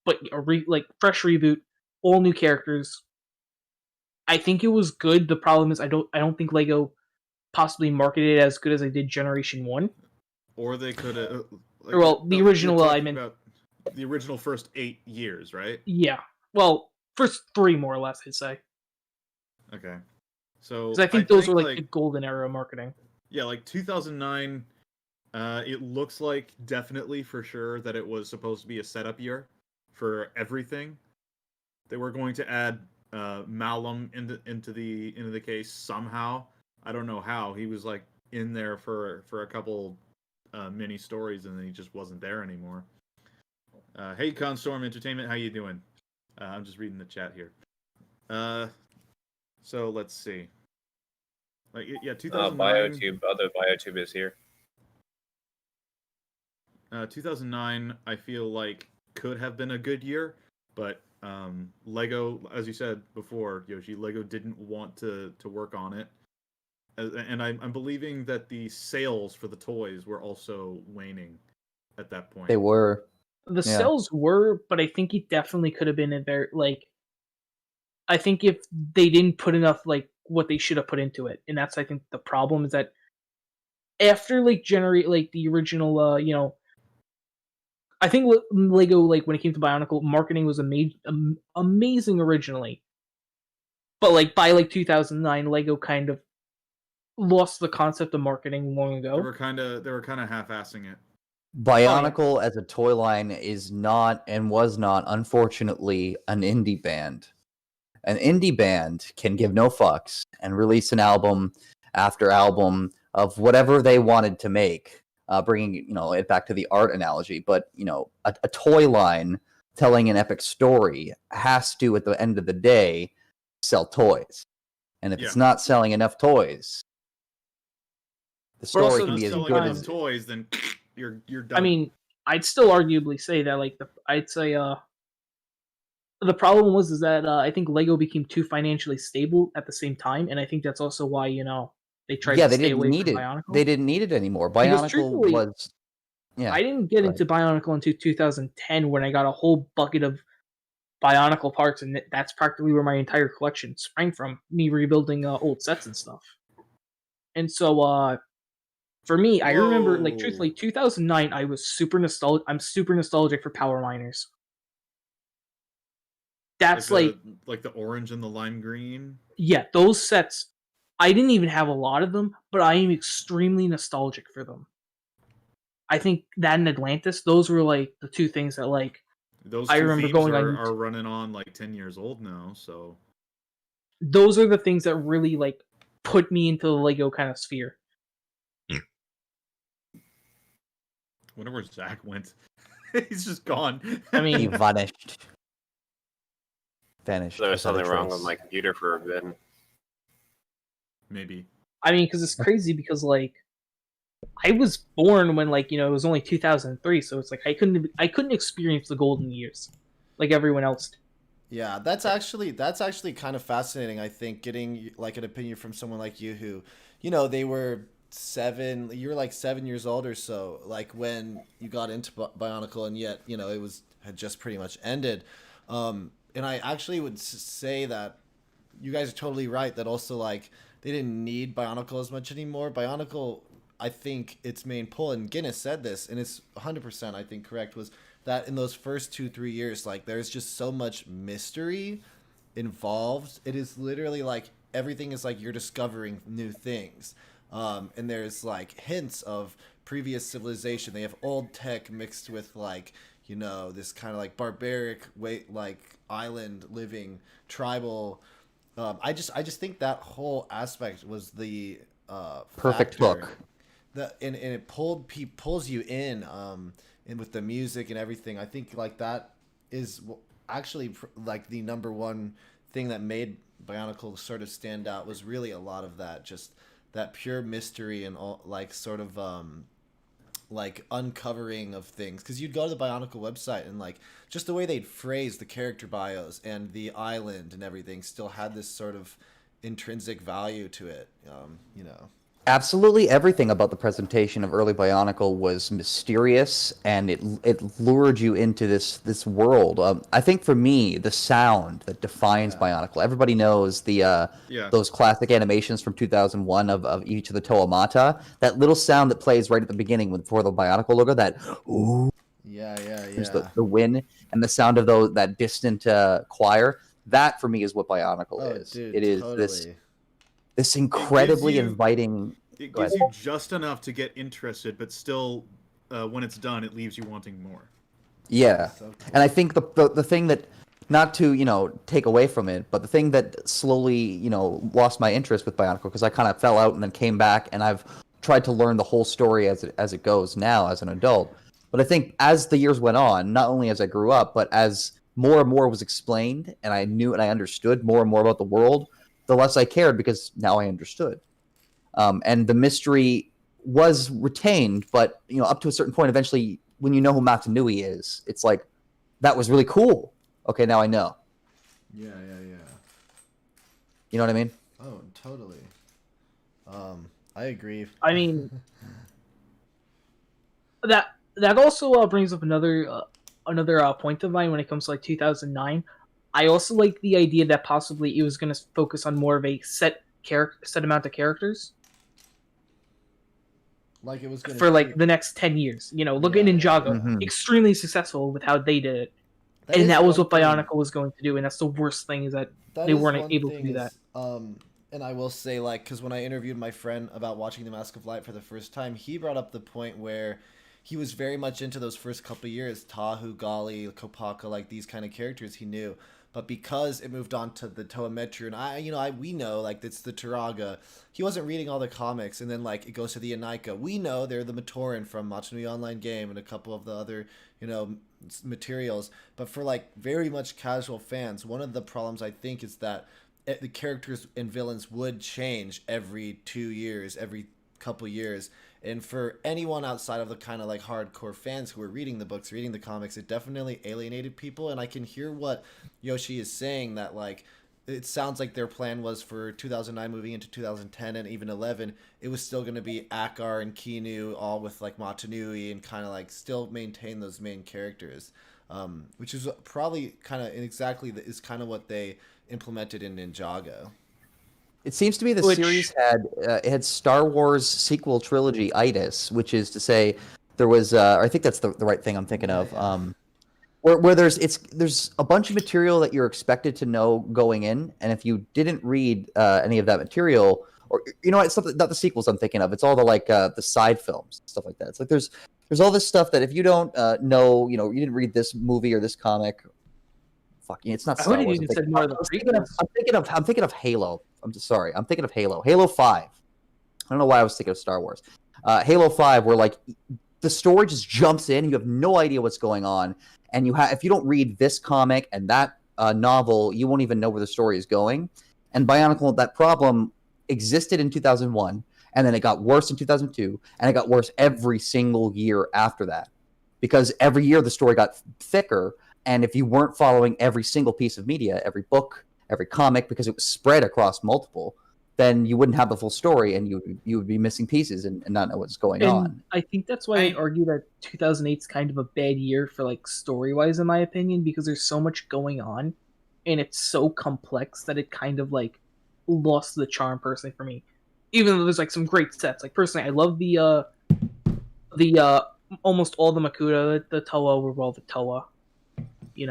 But fresh reboot, all new characters. I think it was good. The problem is I don't think Lego possibly marketed it as good as they did Generation 1. Or they could have... the original... I meant... About the original first 8 years, right? Yeah. Well, first 3 more or less, I'd say. Okay. So... Because I think those were like the golden era of marketing. Yeah, like 2009, it looks like definitely for sure that it was supposed to be a setup year for everything. They were going to add Malum into the case somehow. I don't know how. He was like in there for a couple mini stories, and then he just wasn't there anymore. Hey, Constorm Entertainment, how you doing? I'm just reading the chat here. So let's see. Like, yeah, 2009. Other BioTube is here. 2009, I feel like could have been a good year, but Lego, as you said before, Yoshi, Lego didn't want to work on it. And I'm believing that the sales for the toys were also waning at that point. They were. The sales were, but I think it definitely could have been a very, like, I think if they didn't put enough, like, what they should have put into it. And that's, I think, the problem is that after, like, the original, I think Lego, like, when it came to Bionicle, marketing was amazing originally. But, like, by, like, 2009, Lego kind of lost the concept of marketing long ago. They were kind of half-assing it. Bionicle as a toy line is not and was not, unfortunately, an indie band. An indie band can give no fucks and release an album after album of whatever they wanted to make bringing it back to the art analogy. But a toy line telling an epic story has to, at the end of the day, sell toys. And if it's not selling enough toys, the story can be as good as toys. Then you're done. I mean, I'd still arguably say that the problem was that I think Lego became too financially stable at the same time, and I think that's also why they tried to stay away from Bionicle. They didn't need it anymore. Bionicle was. Yeah, I didn't get into Bionicle until 2010 when I got a whole bucket of Bionicle parts, and that's practically where my entire collection sprang from, me rebuilding old sets and stuff. And so, for me, I remember, truthfully, 2009, I was super nostalgic. I'm super nostalgic for Power Miners. That's like the orange and the lime green? Yeah, those sets, I didn't even have a lot of them, but I am extremely nostalgic for them. I think that and Atlantis, those were the two things that those I remember going are running on 10 years old now, so those are the things that really put me into the Lego kind of sphere. I wonder where Zach went. He's just gone. I mean, he vanished. There was something wrong with my computer for a bit. Maybe. I mean, because it's crazy because I was born when it was only 2003, so it's I couldn't experience the golden years like everyone else did. Yeah, that's actually kind of fascinating. I think getting an opinion from someone like you who, they were 7. You were 7 years old or so, when you got into Bionicle, and yet it had just pretty much ended. And I actually would say that you guys are totally right. That also they didn't need Bionicle as much anymore. Bionicle, I think its main pull, and Guinness said this, and it's 100% I think correct, was that in those first 2-3 years, there's just so much mystery involved. It is literally everything is you're discovering new things, and there's hints of previous civilization. They have old tech mixed with this kind of barbaric island living tribal. I just think that whole aspect was the perfect hook. And it pulls you in, and with the music and everything. I think that is actually the number one thing that made Bionicle sort of stand out, was really a lot of that, just that pure mystery and all sort of uncovering of things, because you'd go to the Bionicle website and just the way they'd phrase the character bios and the island and everything still had this sort of intrinsic value to it. Absolutely everything about the presentation of early Bionicle was mysterious, and it lured you into this world. I think for me, the sound that defines Bionicle. Everybody knows those classic animations from 2001 of each of the Toamata. That little sound that plays right at the beginning before the Bionicle logo. That ooh. There's the wind and the sound of that distant choir. That for me is what Bionicle is. Dude, it is totally. this incredibly inviting. It gives you just enough to get interested, but still, when it's done, it leaves you wanting more. Yeah, so cool. And I think the thing that, not to take away from it, but the thing that slowly lost my interest with Bionicle, because I kind of fell out and then came back, and I've tried to learn the whole story as it goes now as an adult. But I think as the years went on, not only as I grew up, but as more and more was explained, and I knew and I understood more and more about the world, the less I cared, because now I understood. And the mystery was retained, but up to a certain point, eventually, when you know who Matanui is, it's that was really cool. Okay, now I know. Yeah. You know what I mean? Oh, totally. I agree. I mean, that also brings up another point of mine when it comes to 2009. I also like the idea that possibly it was going to focus on more of a set amount of characters. It was going for the next 10 years. Look at Ninjago, extremely successful with how they did it. And that was what Bionicle was going to do, and that's the worst thing, is that they weren't able to do that. And I will say, because when I interviewed my friend about watching The Mask of Light for the first time, he brought up the point where he was very much into those first couple of years, Tahu, Gali, Kopaka, these kind of characters he knew. but because it moved on to the Toa Metru, and we know like it's the Turaga. He wasn't reading all the comics, and then like it goes to the Anika. We know they're the Matoran from Machinui Online Game and a couple of the other materials. But for like very much casual fans, one of the problems I think is that the characters and villains would change every 2 years, every couple years. And for anyone outside of the kind of like hardcore fans who were reading the books, reading the comics, it definitely alienated people. And I can hear what Yoshi is saying, that like it sounds like their plan was for 2009 moving into 2010 and even 11, it was still going to be Akar and Kinu all with like Matanui and kind of like still maintain those main characters, which is probably kind of is kind of what they implemented in Ninjago. It seems to me the series had Star Wars sequel trilogy itis, which is to say there was I think that's the right thing I'm thinking of. Where there's a bunch of material that you're expected to know going in, and if you didn't read any of that material, or it's not the sequels I'm thinking of. It's all the like the side films, stuff like that. It's like there's all this stuff that if you don't know, you didn't read this movie or this comic. It's not Star Wars. I'm thinking of Halo. I'm thinking of Halo. Halo 5. I don't know why I was thinking of Star Wars. Halo 5, where like the story just jumps in, you have no idea what's going on, and if you don't read this comic and that novel, you won't even know where the story is going. And Bionicle, that problem existed in 2001, and then it got worse in 2002, and it got worse every single year after that, because every year the story got thicker. And if you weren't following every single piece of media, every book, every comic, because it was spread across multiple, then you wouldn't have the full story, and you would be missing pieces and not know what's going on. I think that's why I'd argue that 2008 is kind of a bad year for like story-wise, in my opinion, because there's so much going on, and it's so complex that it kind of like lost the charm personally for me. Even though there's like some great sets, like personally, I love the almost all the Makuta, the Toa were all the Toa. Need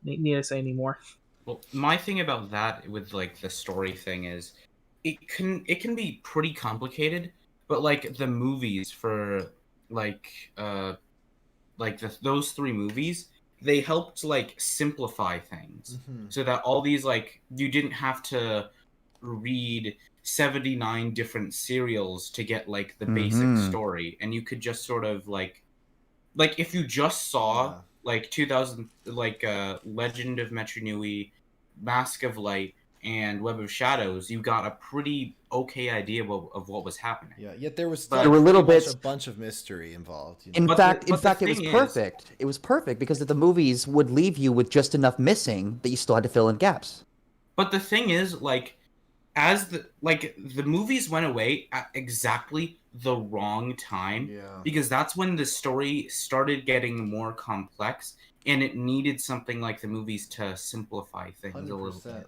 to say any more? Well, my thing about that with like the story thing is it can be pretty complicated, but like the movies for those 3 movies, they helped like simplify things, so that all these like you didn't have to read 79 different serials to get like the basic story, and you could just sort of like if you just saw like 2000, like Legend of Metru Nui, Mask of Light, and Web of Shadows, you got a pretty okay idea of what was happening. Yeah, yet there was there were little bits, a bunch of mystery involved. In fact, it was perfect. It was perfect because the movies would leave you with just enough missing that you still had to fill in gaps. But the thing is, like, as the movies went away at exactly the wrong time, because that's when the story started getting more complex, and it needed something like the movies to simplify things 100%. A little bit.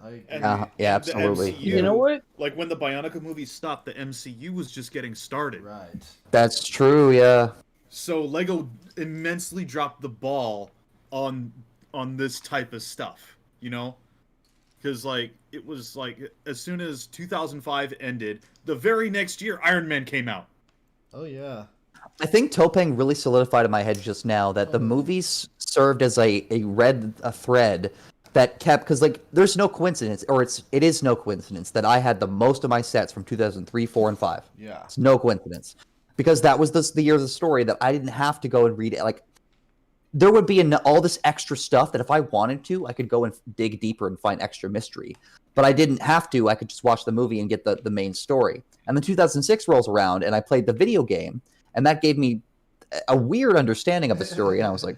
Yeah, absolutely. MCU, you know what? Like when the Bionicle movies stopped, the MCU was just getting started. Right. That's true. Yeah. So Lego immensely dropped the ball on this type of stuff, because like it was like as soon as 2005 ended, the very next year Iron Man came out. Oh yeah. I think Topeng really solidified in my head just now that the movies served as a thread that kept, because like there's no coincidence, or it is no coincidence that I had the most of my sets from 2003, 4, and 5. Yeah. It's no coincidence, because that was the year of the story that I didn't have to go and read it. Like there would be all this extra stuff that if I wanted to, I could go and dig deeper and find extra mystery. But I didn't have to. I could just watch the movie and get the main story. And then 2006 rolls around, and I played the video game, and that gave me a weird understanding of the story. And I was like,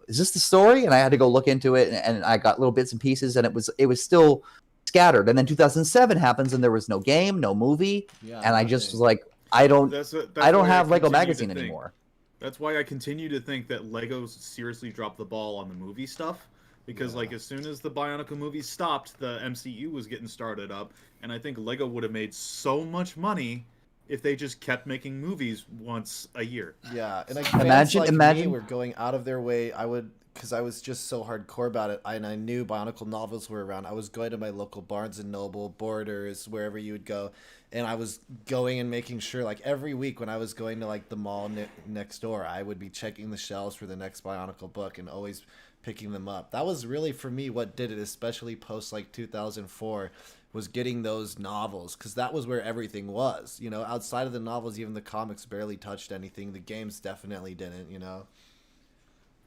is this the story? And I had to go look into it, and I got little bits and pieces, and it was still scattered. And then 2007 happens, and there was no game, no movie, and I just was like, I don't have Lego Magazine anymore. That's why I continue to think that Lego seriously dropped the ball on the movie stuff. Because like as soon as the Bionicle movies stopped, the MCU was getting started up, and I think Lego would have made so much money if they just kept making movies once a year. Yeah, and like imagine me were going out of their way. I would because I was just so hardcore about it, and I knew Bionicle novels were around, I was going to my local Barnes and Noble, Borders, wherever you would go, and I was going and making sure, like, every week when I was going to, like, the mall next door, I would be checking the shelves for the next Bionicle book and always picking them up. That was really, for me, what did it, especially post, like, 2004, was getting those novels, because that was where everything was. You know, outside of the novels, even the comics barely touched anything. The games definitely didn't, you know?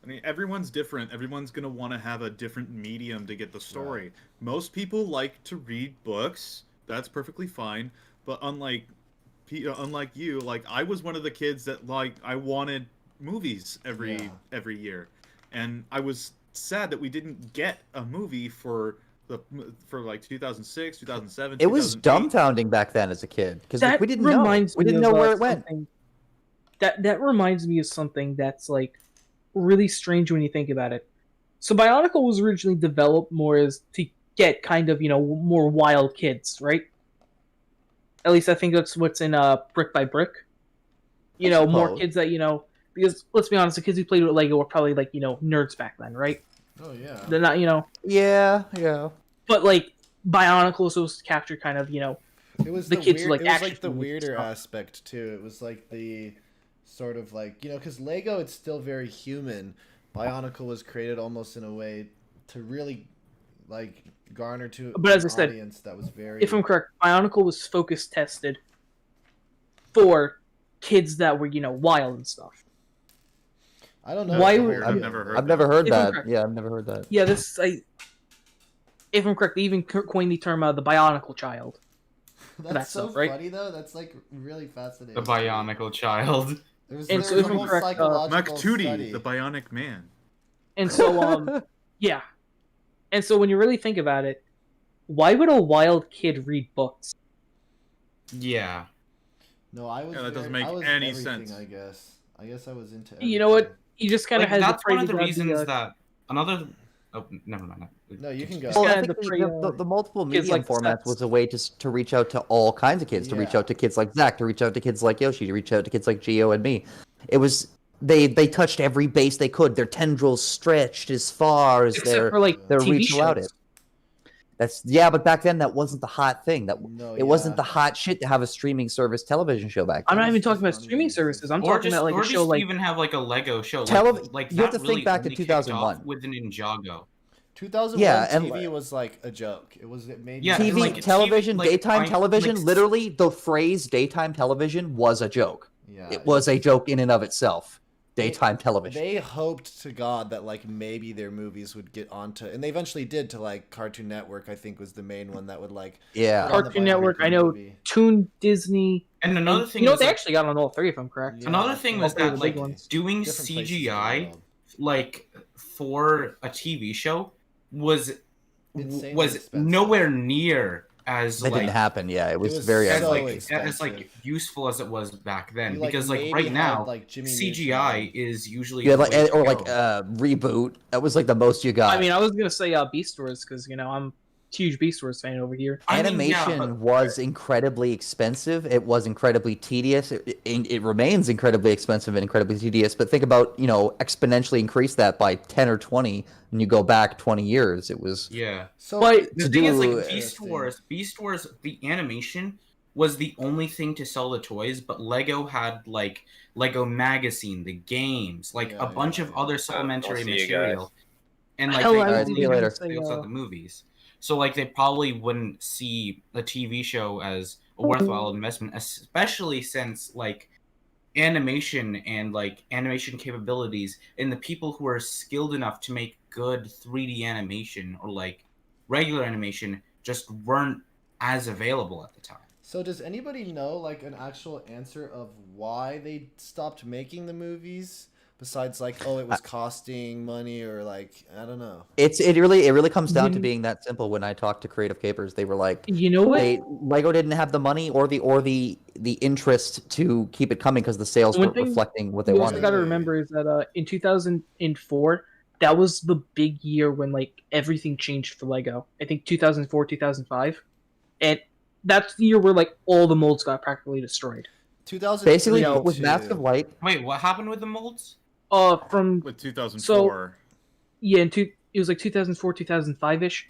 I mean, everyone's different. Everyone's going to want to have a different medium to get the story. Right. Most people like to read books. That's perfectly fine. But unlike you, like, I was one of the kids that, like, I wanted movies every year. And I was sad that we didn't get a movie for like 2006, 2007. It was dumbfounding back then as a kid because like, we didn't know where it went. That reminds me of something that's like really strange when you think about it. So Bionicle was originally developed more as to get kind of, you know, more wild kids, right? At least I think that's what's in Brick by Brick. You know, more kids that, you know, because let's be honest, the kids who played with Lego were probably like, you know, nerds back then, right? Oh yeah. They're not, you know. Yeah. But like Bionicle was supposed to capture kind of, you know, it was the kids weird, like it was like the weirder aspect too. It was like the sort of like, you know, because Lego, it's still very human. Bionicle was created almost in a way to really like garner to but as I said, audience that was very. If I'm correct, Bionicle was focus tested for kids that were, you know, wild and stuff. I don't know. Why I've never heard that. Yeah, I've never heard that. Yeah, if I'm correct, they even coined the term the Bionicle child. That's so funny though. That's like really fascinating. The Bionicle child. And so if I'm correct, McTootie, the Bionic Man. And so yeah. And so when you really think about it, why would a wild kid read books? Yeah. No, I was. Yeah, that doesn't make any sense. I guess I was into everything. You know what? You just kind of had that's one of the reasons that another. Oh, never mind. No, you can go. Well, I think the multiple medium formats was a way to reach out to all kinds of kids, to reach out to kids like Zach, to reach out to kids like Yoshi, to reach out to kids like Geo and me. It was they touched every base they could. Their tendrils stretched as far as their reach allowed it. But back then that wasn't the hot thing. It wasn't the hot shit to have a streaming service television show back then. I'm not even talking about streaming services. I'm talking about like a show like even have like a Lego show. Like you have to think back to 2001 with the Ninjago. 2001 TV was like a joke. It made TV, like television, TV, like, daytime television. Literally, the phrase "daytime television" was a joke. Yeah, it was a joke in and of itself. Daytime television. They hoped to God that like maybe their movies would get onto, and they eventually did to like Cartoon Network. I think was the main one that would like. Yeah, Cartoon Network. I know Toon, Disney. And another thing, you know, they actually got on all three, if I'm correct. Yeah, another thing was that like doing CGI like for a TV show was nowhere near as it didn't happen. Yeah, it was very as like useful as it was back then. Because like right now, like CGI is usually reboot. That was like the most you got. I mean, I was gonna say Beast Wars because you know I'm a huge Beast Wars fan over here. Animation was incredibly expensive. It was incredibly tedious. It remains incredibly expensive and incredibly tedious. But think about, you know, exponentially increase that by 10 or 20, and you go back 20 years. It was So but the thing is, like Beast Wars, the animation was the only thing to sell the toys, but Lego had like Lego Magazine, the games, like a bunch of other supplementary material, and like the movies. So, like, they probably wouldn't see a TV show as a worthwhile investment, especially since, like, animation and, like, animation capabilities and the people who are skilled enough to make good 3D animation or, like, regular animation just weren't as available at the time. So does anybody know, like, an actual answer of why they stopped making the movies? Besides, like, oh, it was costing money, or like, I don't know. It really comes down to being that simple. When I talked to creative capers, they were like, you know what, Lego didn't have the money or the interest to keep it coming because the sales weren't reflecting what they wanted. What you got to remember is that in 2004, that was the big year when like everything changed for Lego. I think 2004, 2005, and that's the year where like all the molds got practically destroyed. 2000 basically with Mask of Light. Wait, what happened with the molds? From with 2004. yeah, it was like 2004, 2005 ish.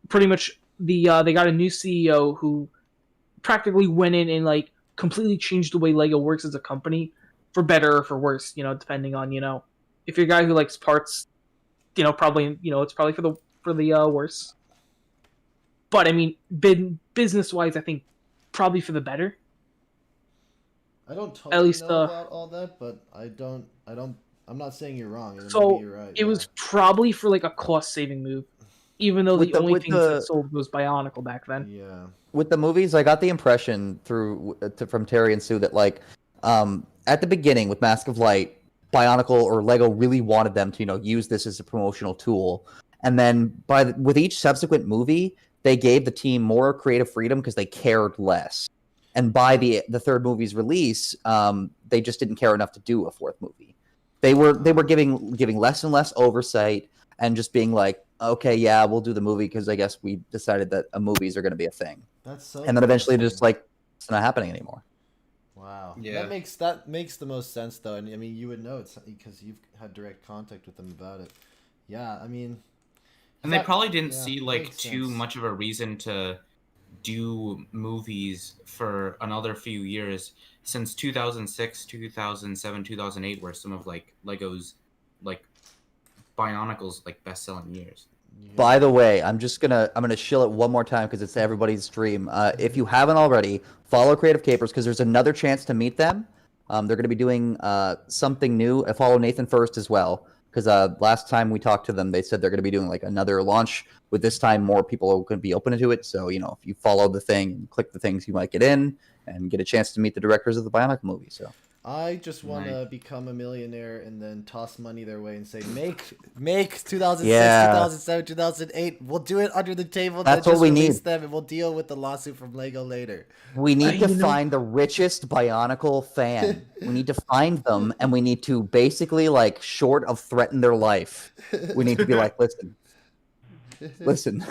Pretty much, they got a new CEO who practically went in and like completely changed the way Lego works as a company, for better or for worse. Depending on if you're a guy who likes parts, probably it's probably for the worse. But I mean, business wise, I think probably for the better. I don't totally know about all that, but I'm not saying you're wrong. So maybe you're right. It was probably for like a cost saving move, even though the only things that sold was Bionicle back then. Yeah. With the movies, I got the impression from Terry and Sue that like at the beginning with Mask of Light, Bionicle or Lego really wanted them to use this as a promotional tool, and then with each subsequent movie, they gave the team more creative freedom because they cared less. And by the third movie's release, they just didn't care enough to do a fourth movie. They were giving less and less oversight and just being like, okay, yeah, we'll do the movie because I guess we decided that movies are going to be a thing. That's so. And then eventually, just like it's not happening anymore. Wow. Yeah. That makes the most sense though, and I mean you would know it's because you've had direct contact with them about it. Yeah, I mean. And they probably didn't see like too much of a reason to do movies for another few years, since 2006, 2007, 2008 were some of like Lego's like Bionicle's like best-selling years. Yeah. By the way, I'm gonna shill it one more time because it's everybody's dream. If you haven't already, follow Creative Capers because there's another chance to meet them. They're gonna be doing something new. Follow Nathan first as well, because last time we talked to them, they said they're gonna be doing like another launch. With this time, more people are gonna be open to it. So if you follow the thing and click the things, you might get in and get a chance to meet the directors of the Bionicle movie. So. I just want to become a millionaire and then toss money their way and say, make 2006, 2007, 2008. We'll do it under the table. That's what we need. Them and we'll deal with the lawsuit from Lego later. We need to find the richest Bionicle fan. We need to find them, and we need to basically, like, short of threaten their life. We need to be like, listen,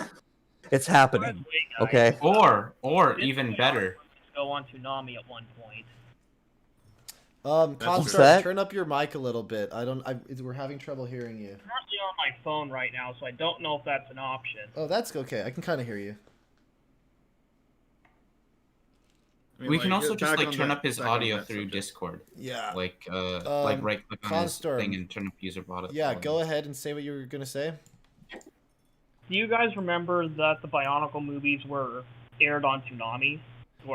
it's happening, okay? Or even better. Go on Toonami at one point. Constar, turn up your mic a little bit. We're having trouble hearing you. I'm currently on my phone right now, so I don't know if that's an option. Oh, that's okay. I can kind of hear you. We can also just like turn up his audio through Discord. Yeah. Like right click on his thing and turn up user bot. Yeah, go ahead and say what you were gonna say. Do you guys remember that the Bionicle movies were aired on Toonami?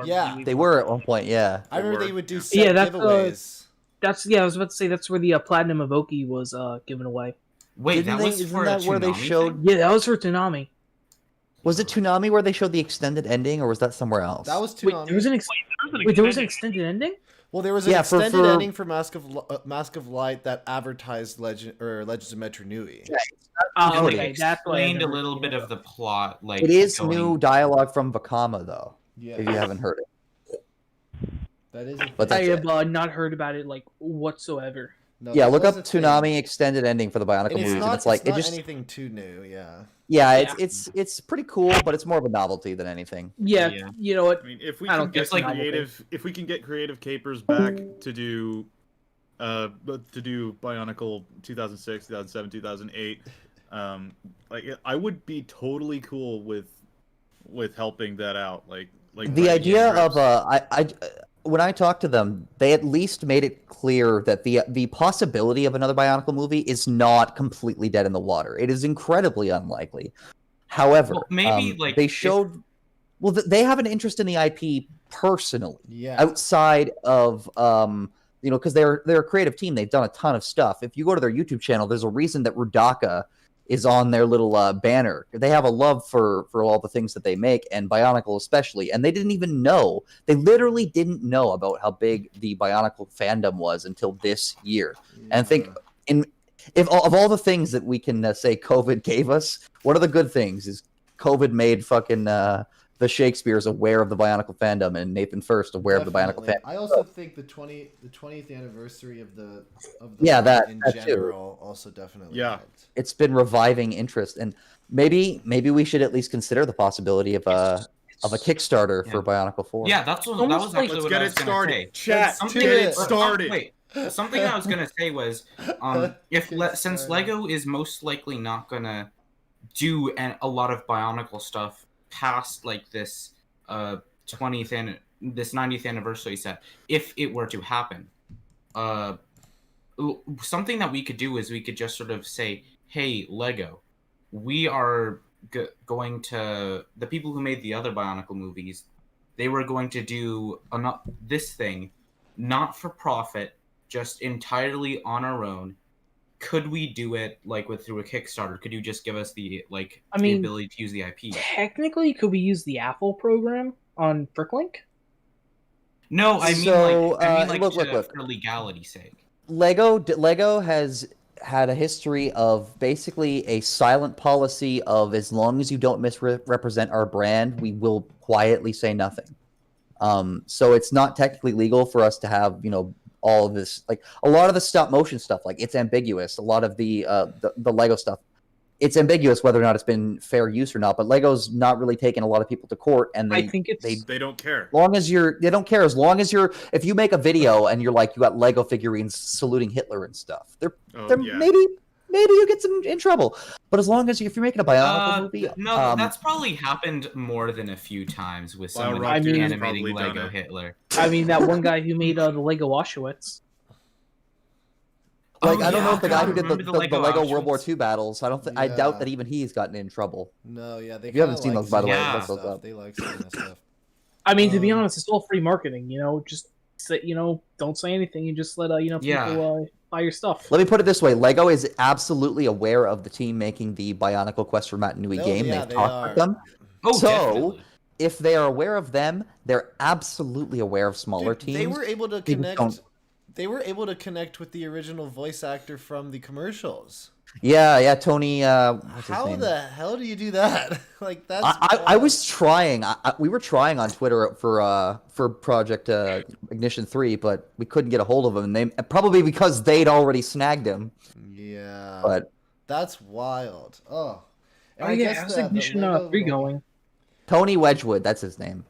Yeah, they were at one point. Yeah, I remember they would do set giveaways. I was about to say that's where the Platinum Evoke was given away. Wait, isn't that where they showed? Yeah, that was for Toonami. Was it Toonami where they showed the extended ending, or was that somewhere else? That was Toonami. Wait, there was an extended ending? Well, there was an extended ending for Mask of Light that advertised Legends of Metro Nui. Yeah, okay, that's explained a little bit of the plot. Like it is new dialogue from Vekama, though. Yeah. If you haven't heard it. That is. But I have not heard about it like whatsoever. No, yeah, look up Toonami extended ending for the Bionicle movies. Not, it's like it's not just anything too new. Yeah. Yeah, it's pretty cool, but it's more of a novelty than anything. Yeah, you know what? I mean, if we can get Creative Capers back to do Bionicle 2006, 2007, 2008, like I would be totally cool with helping that out. Like the idea of when I talked to them, they at least made it clear that the possibility of another Bionicle movie is not completely dead in the water. It is incredibly unlikely. However, maybe they showed they have an interest in the IP personally. Yeah. Outside of because they're a creative team, they've done a ton of stuff. If you go to their YouTube channel, there's a reason that Rudaka is on their little banner. They have a love for all the things that they make, and Bionicle especially. And they didn't even know. They literally didn't know about how big the Bionicle fandom was until this year. Yeah. And I think of all the things that we can say COVID gave us, one of the good things is COVID made fucking the Shakespeares aware of the Bionicle fandom, and Nathan First aware of the Bionicle fandom. I also think the 20th anniversary of the that in general too. Also definitely helped. It's been reviving interest, and maybe we should at least consider the possibility of a Kickstarter for Bionicle 4. Yeah, that was actually let's what get I was it started. say. Chat, get it started. something I was gonna say was, since Lego is most likely not gonna do a lot of Bionicle stuff past like this 20th and this 90th anniversary set, if it were to happen, something that we could do is we could just sort of say, hey, Lego, we are going to, the people who made the other Bionicle movies, they were going to do this thing, not for profit, just entirely on our own. Could we do it like through a Kickstarter? Could you just give us the the ability to use the IP? Technically, could we use the Apple program on Fricklink? No, I mean look, for legality's sake. Lego has had a history of basically a silent policy of, as long as you don't misrepresent our brand, we will quietly say nothing. So it's not technically legal for us to have, all of this, like a lot of the stop motion stuff, like it's ambiguous. A lot of the Lego stuff, it's ambiguous whether or not it's been fair use or not. But Lego's not really taking a lot of people to court, and they don't care. They don't care as long as if you make a video and you're like, you got Lego figurines saluting Hitler and stuff, maybe you get in trouble. But as long as if you're making a Bionicle movie, no, that's probably happened more than a few times with someone animating Lego Hitler. I mean, that one guy who made the Lego Auschwitz. I don't know if the guy who did the Lego World War II battles. I doubt that even he's gotten in trouble. No, yeah, if you haven't seen those, by the way, look those up. They like seeing this stuff. I mean, to be honest, it's all free marketing. Just say, don't say anything and just let people buy your stuff. Let me put it this way: Lego is absolutely aware of the team making the Bionicle Quest for Matt Nui game. Yeah, They've talked with them. Definitely. If they are aware of them, they're absolutely aware of smaller teams. They were able to connect. They were able to connect with the original voice actor from the commercials. Yeah, Tony. What's his How name? the hell do you do that? That's. I was trying. We were trying on Twitter for Project Ignition 3, but we couldn't get a hold of him. And they probably because they'd already snagged him. Yeah. But that's wild. Oh. How's Ignition 3 going? Tony Wedgwood, that's his name.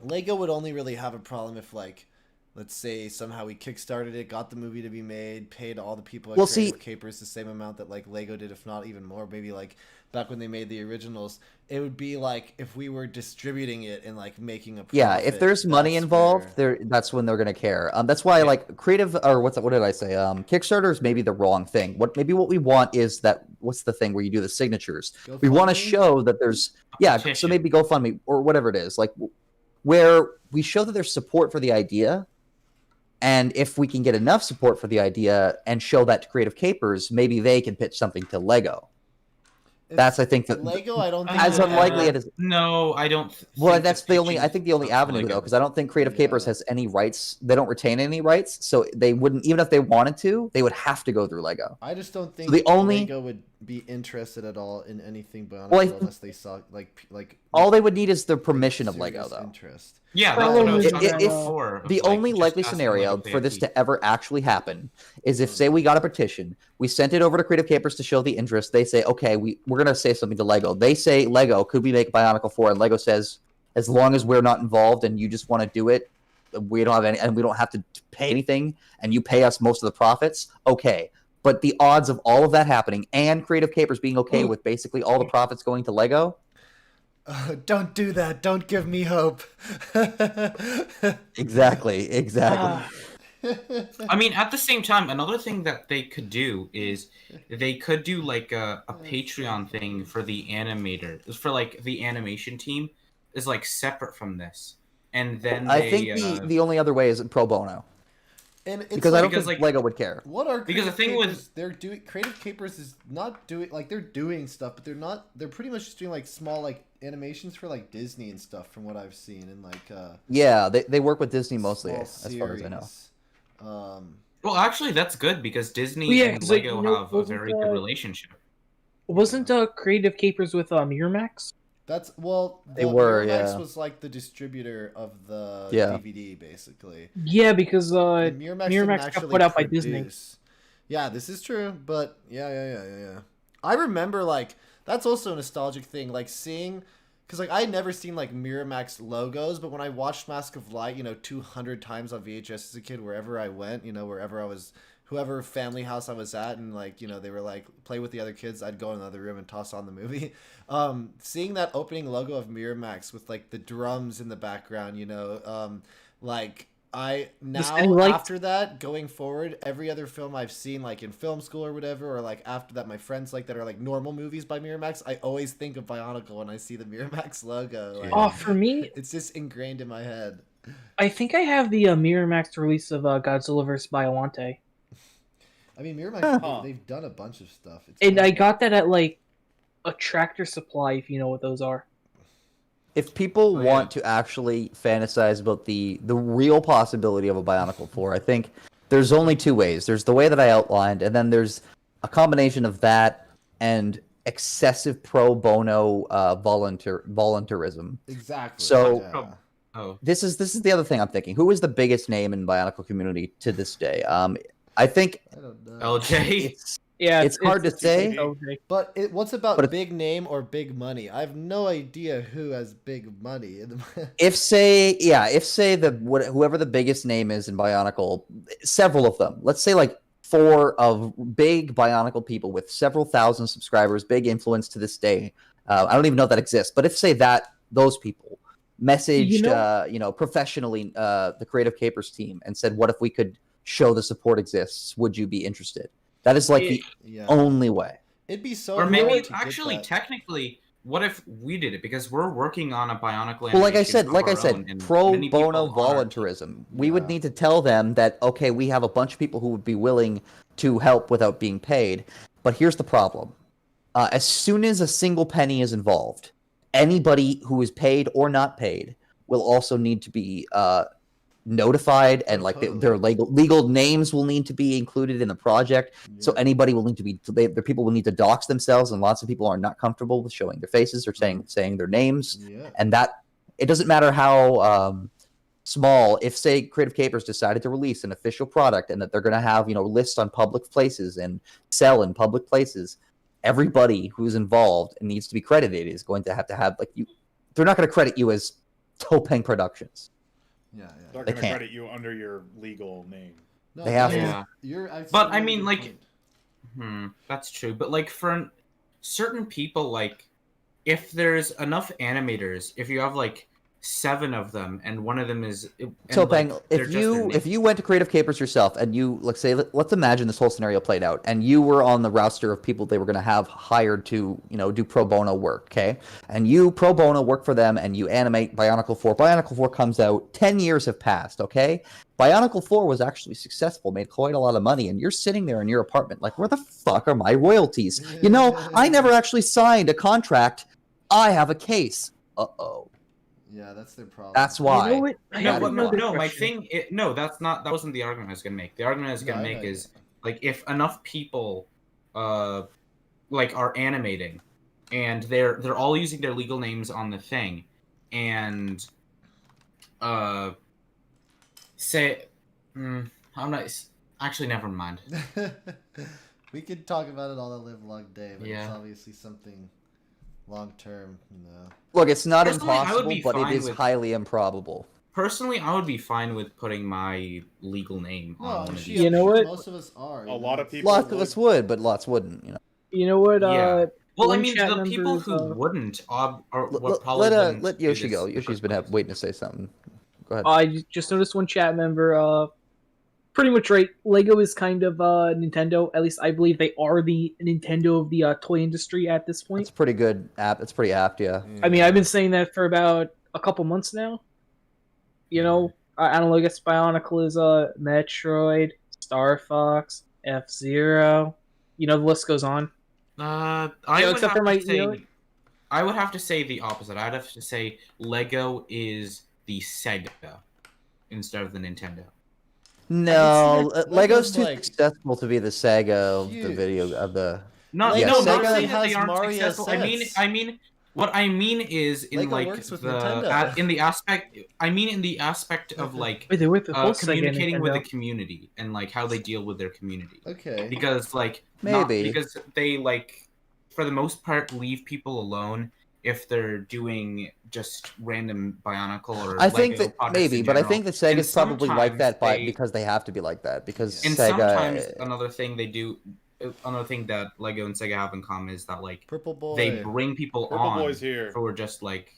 Lego would only really have a problem if let's say somehow we kickstarted it, got the movie to be made, paid all the people at Creative Capers the same amount that Lego did, if not even more. Maybe back when they made the originals, it would be if we were distributing it and making a profit. Yeah, if there's money involved, that's when they're gonna care. That's why creative or what did I say? Kickstarter is maybe the wrong thing. What we want is that what's the thing where you do the signatures? We want to show that there's so maybe GoFundMe or whatever it is, where we show that there's support for the idea. And if we can get enough support for the idea and show that to Creative Capers, maybe they can pitch something to Lego. That's I think that Lego. I don't think as unlikely it is. No, I don't. Well, that's the only. I think the only avenue though, because I don't think Creative Capers has any rights. They don't retain any rights, so they wouldn't. Even if they wanted to, they would have to go through Lego. I just don't think Lego would be interested at all in anything Bionicle unless they saw all they would need is the permission of Lego though. Interest. Yeah, that's what I was talking about before. The only likely scenario for this to ever actually happen is if, say, we got a petition, we sent it over to Creative Capers to show the interest. They say, okay, we're going to say something to Lego. They say, Lego, could we make Bionicle 4? And Lego says, as long as we're not involved and you just want to do it, we don't have any, and we don't have to pay anything, and you pay us most of the profits, okay. But the odds of all of that happening and Creative Capers being okay with basically all the profits going to Lego. Don't do that. Don't give me hope. Exactly. I mean, at the same time, another thing that they could do is they could do a Patreon thing for the animator, for the animation team is separate from this, and then I think the only other way is pro bono. And it's because I don't think Lego would care. What are because the thing was they're doing Creative Capers is not doing they're doing stuff, but they're pretty much just doing small animations for Disney and stuff from what I've seen and yeah, they work with Disney mostly as far as I know. Well, actually, that's good because Disney and Lego have a very good relationship. Wasn't Creative Capers with Miramax? That's Miramax was the distributor of the DVD basically. Yeah, because Miramax got put out by Disney. Yeah, this is true, but yeah. I remember that's also a nostalgic thing, seeing, because like I had never seen like Miramax logos, but when I watched Mask of Light, 200 times on VHS as a kid, wherever I went, wherever I was, whoever family house I was at, and like they were like play with the other kids, I'd go in the other room and toss on the movie. Seeing that opening logo of Miramax with like the drums in the background, like. After that, going forward, every other film I've seen, like in film school or whatever, or like after that, my friends like that are like normal movies by Miramax, I always think of Bionicle when I see the Miramax logo. Like, for me, it's just ingrained in my head. I think I have the Miramax release of Godzilla vs. Biolante. I mean, Miramax, they've done a bunch of stuff. I got that at like a Tractor Supply, if you know what those are. If people want to actually fantasize about the real possibility of a Bionicle 4, I think there's only two ways. There's the way that I outlined, and then there's a combination of that and excessive pro bono voluntarism. Exactly. So this is the other thing I'm thinking. Who is the biggest name in Bionicle community to this day? I think I don't know. LJ. It's hard to say. But what's about big name or big money? I have no idea who has big money. If whoever the biggest name is in Bionicle, several of them. Let's say like 4 of big Bionicle people with several thousand subscribers, big influence to this day. I don't even know if that exists, but if say that those people messaged, professionally the Creative Capers team and said, "What if we could show the support exists? Would you be interested?" That is like the only way. It'd be so. Or maybe actually, technically, what if we did it because we're working on a Bionicle? Well, like I said, pro bono voluntarism. We would need to tell them that okay, we have a bunch of people who would be willing to help without being paid. But here's the problem: as soon as a single penny is involved, anybody who is paid or not paid will also need to be notified, and like their legal names will need to be included in the project. So anybody will need to be their people will need to dox themselves, and lots of people are not comfortable with showing their faces or saying their names. And that it doesn't matter how small. If say Creative Capers decided to release an official product and that they're going to have lists on public places and sell in public places, everybody who's involved and needs to be credited is going to have like you. They're not going to credit you as TopengProductions. They're going to credit you under your legal name. No, they have to. But I mean, like, that's true. But like for certain people, like, if there's enough animators, if you have like 7 of them, and one of them is Topeng, like, if you went to Creative Capers yourself, and you let's imagine this whole scenario played out, and you were on the roster of people they were going to have hired to do pro bono work, okay? And you pro bono work for them, and you animate Bionicle 4. Bionicle 4 comes out. 10 years have passed, okay? Bionicle 4 was actually successful, made quite a lot of money, and you're sitting there in your apartment like, where the fuck are my royalties? I never actually signed a contract. I have a case. Uh-oh. Yeah, that's their problem. That's why. That wasn't the argument I was gonna make. The argument I was gonna make is like if enough people, like are animating, and they're all using their legal names on the thing, and say, I'm not actually. Never mind. We could talk about it all the live long day, but it's obviously something long term, Look, it's not impossible, but it is highly improbable. Personally, I would be fine with putting my legal name on one of these. You know what? Most of us are. A lot of people. Lots of us would, but lots wouldn't. You know what? Yeah. Well, I mean, the people who wouldn't are what probably let Yoshi go. Yoshi's been waiting to say something. Go ahead. I just noticed one chat member. Pretty much right. Lego is kind of Nintendo. At least I believe they are the Nintendo of the toy industry at this point. It's pretty good app. It's pretty apt, yeah. I mean, I've been saying that for about a couple months now. I don't know. I guess Bionicle is Metroid, Star Fox, F-Zero. The list goes on. I would have to say the opposite. I'd have to say Lego is the Sega instead of the Nintendo. No, Lego's too successful to be the Sega of the video of the. Not saying that they aren't successful. I mean, what I mean is in Lego like in the aspect. I mean in the aspect of like communicating with the community and like how they deal with their community. Okay. Because like maybe because they like for the most part leave people alone if they're doing just random Bionicle or I think Lego that products maybe, in but I general. think that Sega's And probably like that sometimes because they have to be like that because and Sega. sometimes another thing that Lego and Sega have in common is that like Purple Boy. they bring people Purple on Boy's here. for just like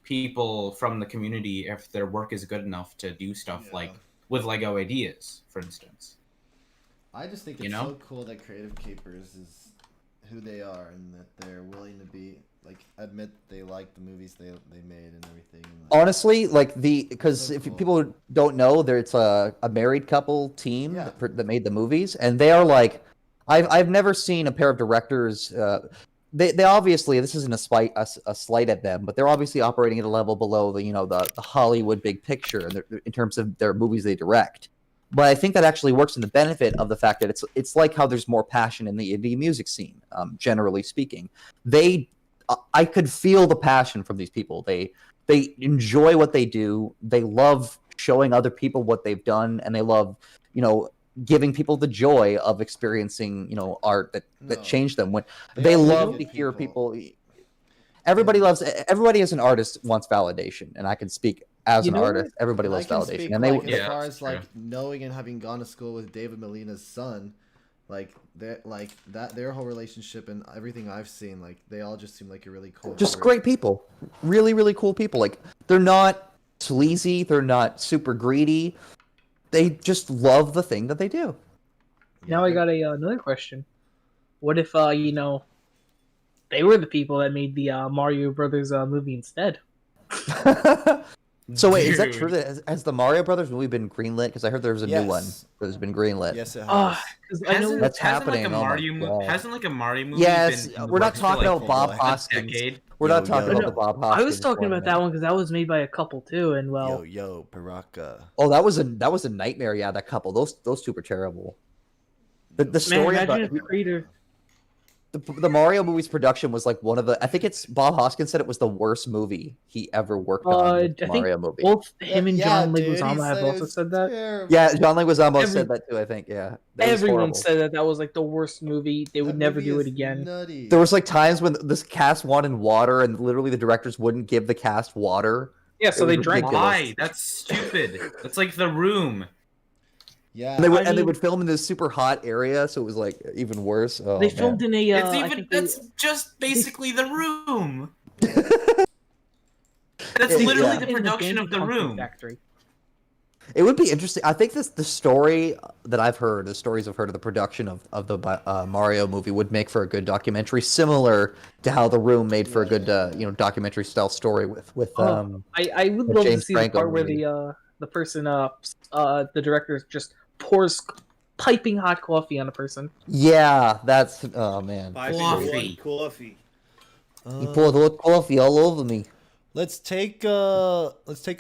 people from the community if their work is good enough to do stuff like with Lego ideas, for instance. I just think it's so cool that Creative Capers is who they are and that they're willing to be like admit they like the movies they made and everything. Like, honestly, like because so if people don't know, it's a married couple team that made the movies, and they are like, I've never seen a pair of directors. They obviously, this isn't a slight at them, but they're obviously operating at a level below the Hollywood big picture in terms of their movies they direct. But I think that actually works in the benefit of the fact that it's like how there's more passion in the indie music scene, generally speaking. I could feel the passion from these people. They enjoy what they do. They love showing other people what they've done, and they love, giving people the joy of experiencing, art that changed them. When they love to hear people. Everybody as an artist wants validation, and I can speak as an artist. Everybody loves validation, and as far as like knowing and having gone to school with David Molina's son, their whole relationship and everything I've seen, like they all just seem like a really cool. Just great people, really, really cool people. Like they're not sleazy, they're not super greedy. They just love the thing that they do. Now I got another question. What if they were the people that made the Mario Brothers movie instead? So wait, is that true? That has the Mario Brothers movie been greenlit? Because I heard there was a new one that's been greenlit. Yes, it has. I know that's happening. Hasn't like a Mario movie? Yes, we're not talking about Bob Hoskins. We're not talking about the Bob Hoskins. I was talking about that one because that was made by a couple too, and Baraka. Oh, that was a nightmare. Yeah, that couple. Those two were terrible. The story about the Mario movie's production was like one of the. I think it's Bob Hoskins said it was the worst movie he ever worked on. The Mario movie. Both him and John Leguizamo have also said that. Terrible. Yeah, John Leguizamo said that too. I think. Yeah, everyone said that was like the worst movie. They would never do it again. Nutty. There was like times when this cast wanted water, and literally the directors wouldn't give the cast water. Yeah, so they drank. Why? That's stupid. That's like The Room. Yeah, and they would film in this super hot area, so it was like even worse. Oh, they filmed in a. That's just basically The Room. That's literally the production of The Room. Factory. It would be interesting. I think the story that I've heard, the stories I've heard of the production of the Mario movie would make for a good documentary, similar to how The Room made for a good documentary style story with. I would love to see the part where the person the director just pours piping hot coffee on a person. Yeah, that's man. Coffee. He poured hot coffee all over me. Let's take a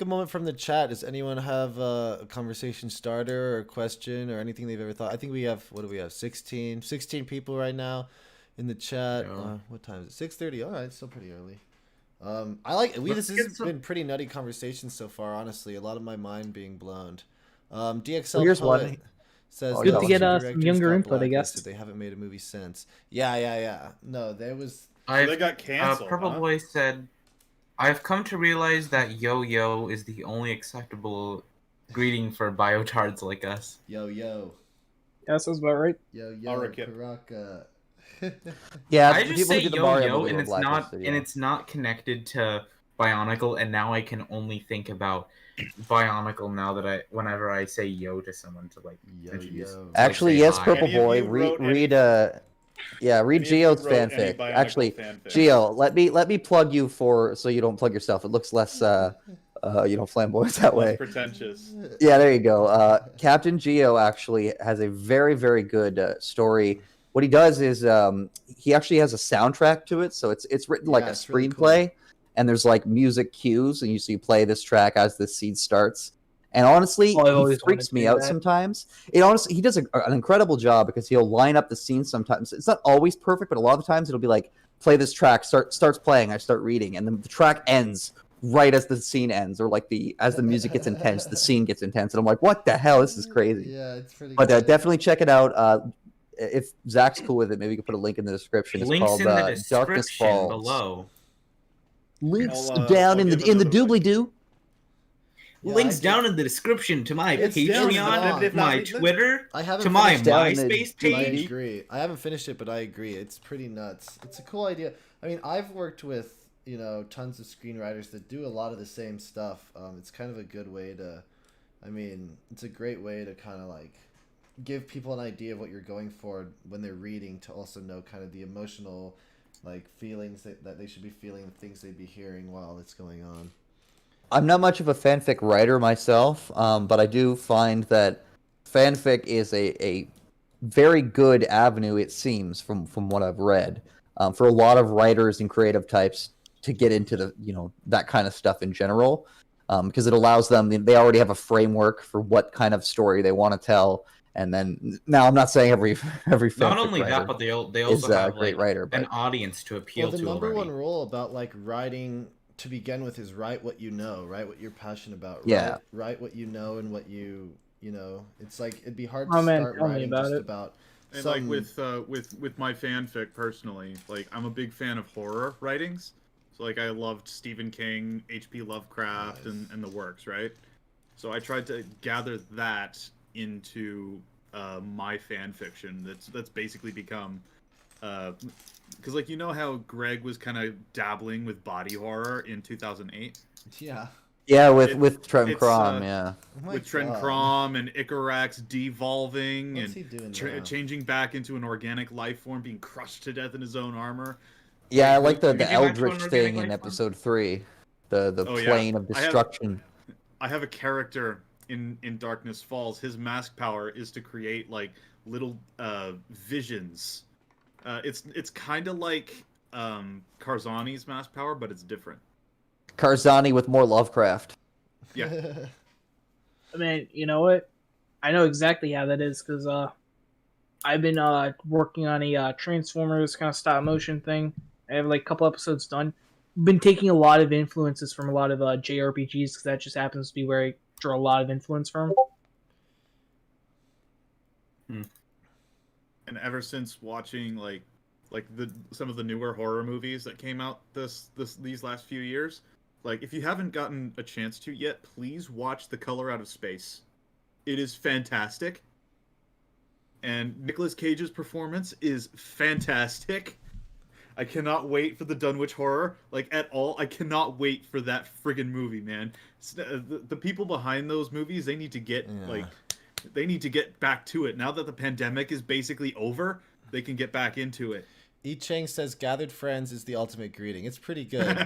moment from the chat. Does anyone have a conversation starter or a question or anything they've ever thought? I think we have 16 people right now in the chat. What time is it? 6:30. All right, it's still pretty early. This has been pretty nutty conversation so far, honestly. A lot of my mind being blown. DXL here's Poet one. Says good to get some younger input, I guess. They haven't made a movie since. Yeah. No, there was. They got canceled. Purple Boy said, "I've come to realize that yo is the only acceptable greeting for biotards like us." Yo. Yeah, that sounds about right. Yo, Baraka. Yeah, I just say yo, and it's not connected to Bionicle, and now I can only think about Bionicle now that whenever I say yo to someone to like introduce. Actually, like, yes, hi. Purple Boy, read Geo's fanfic. Actually, Geo, let me plug you so you don't plug yourself. It looks less flamboyant that way. Pretentious. Yeah, there you go. CaptainGeo actually has a very, very good story. What he does is he actually has a soundtrack to it, so it's written like a screenplay, really cool. And there's like music cues, and you play this track as the scene starts. And honestly, he freaks me out sometimes. He does an incredible job because he'll line up the scenes sometimes. It's not always perfect, but a lot of the times it'll be like, play this track, starts playing, I start reading, and then the track ends right as the scene ends, or like as the music gets intense, the scene gets intense, and I'm like, what the hell? This is crazy. Yeah, it's pretty. But definitely check it out. If Zach's cool with it, maybe you can put a link in the description. It's Links called in the description Darkness Falls. below. Links down in the doobly-doo. Links down in the description to my Patreon, my Twitter, to my MySpace page. I agree. I haven't finished it, but I agree. It's pretty nuts. It's a cool idea. I mean, I've worked with, tons of screenwriters that do a lot of the same stuff. It's kind of a good way to, it's a great way to kind of like give people an idea of what you're going for when they're reading, to also know kind of the emotional like feelings that they should be feeling, the things they'd be hearing while it's going on. I'm not much of a fanfic writer myself, but I do find that fanfic is a very good avenue, it seems, from what I've read, for a lot of writers and creative types to get into the that kind of stuff in general, because it allows them, they already have a framework for what kind of story they want to tell. And then, now I'm not saying every fanfic not only writer that, but they also have a great writer, an audience to appeal to. The number one rule about like writing to begin with is write what you know, write what you're passionate about. Write what you know and what you it's like it'd be hard to start writing about. And like with my fanfic personally, like I'm a big fan of horror writings. So like I loved Stephen King, H.P. Lovecraft, and the works, right? So I tried to gather that into my fan fiction. That's basically become because like how Greg was kind of dabbling with body horror in 2008. Yeah, with Trent Crom, with Trent Crom and Icarax devolving and changing back into an organic life form, being crushed to death in his own armor. Yeah, I like the Eldritch thing in episode 3, the plane of destruction. I have a character in Darkness Falls. His mask power is to create like little visions. It's kind of like Karzani's mask power, but it's different. Karzani with more Lovecraft. Yeah. I mean, you know what? I know exactly how that is, because I've been working on a Transformers kind of stop motion thing. I have like a couple episodes done. Been taking a lot of influences from a lot of JRPGs, because that just happens to be where I draw a lot of influence from. And ever since watching like some of the newer horror movies that came out these last few years, like if you haven't gotten a chance to yet, please watch The Color Out of Space. It is fantastic. And Nicolas Cage's performance is fantastic. I cannot wait for the Dunwich Horror, like at all. I cannot wait for that friggin' movie, man. The people behind those movies, they need to get they need to get back to it. Now that the pandemic is basically over, they can get back into it. E Chang says, "Gathered friends is the ultimate greeting." It's pretty good.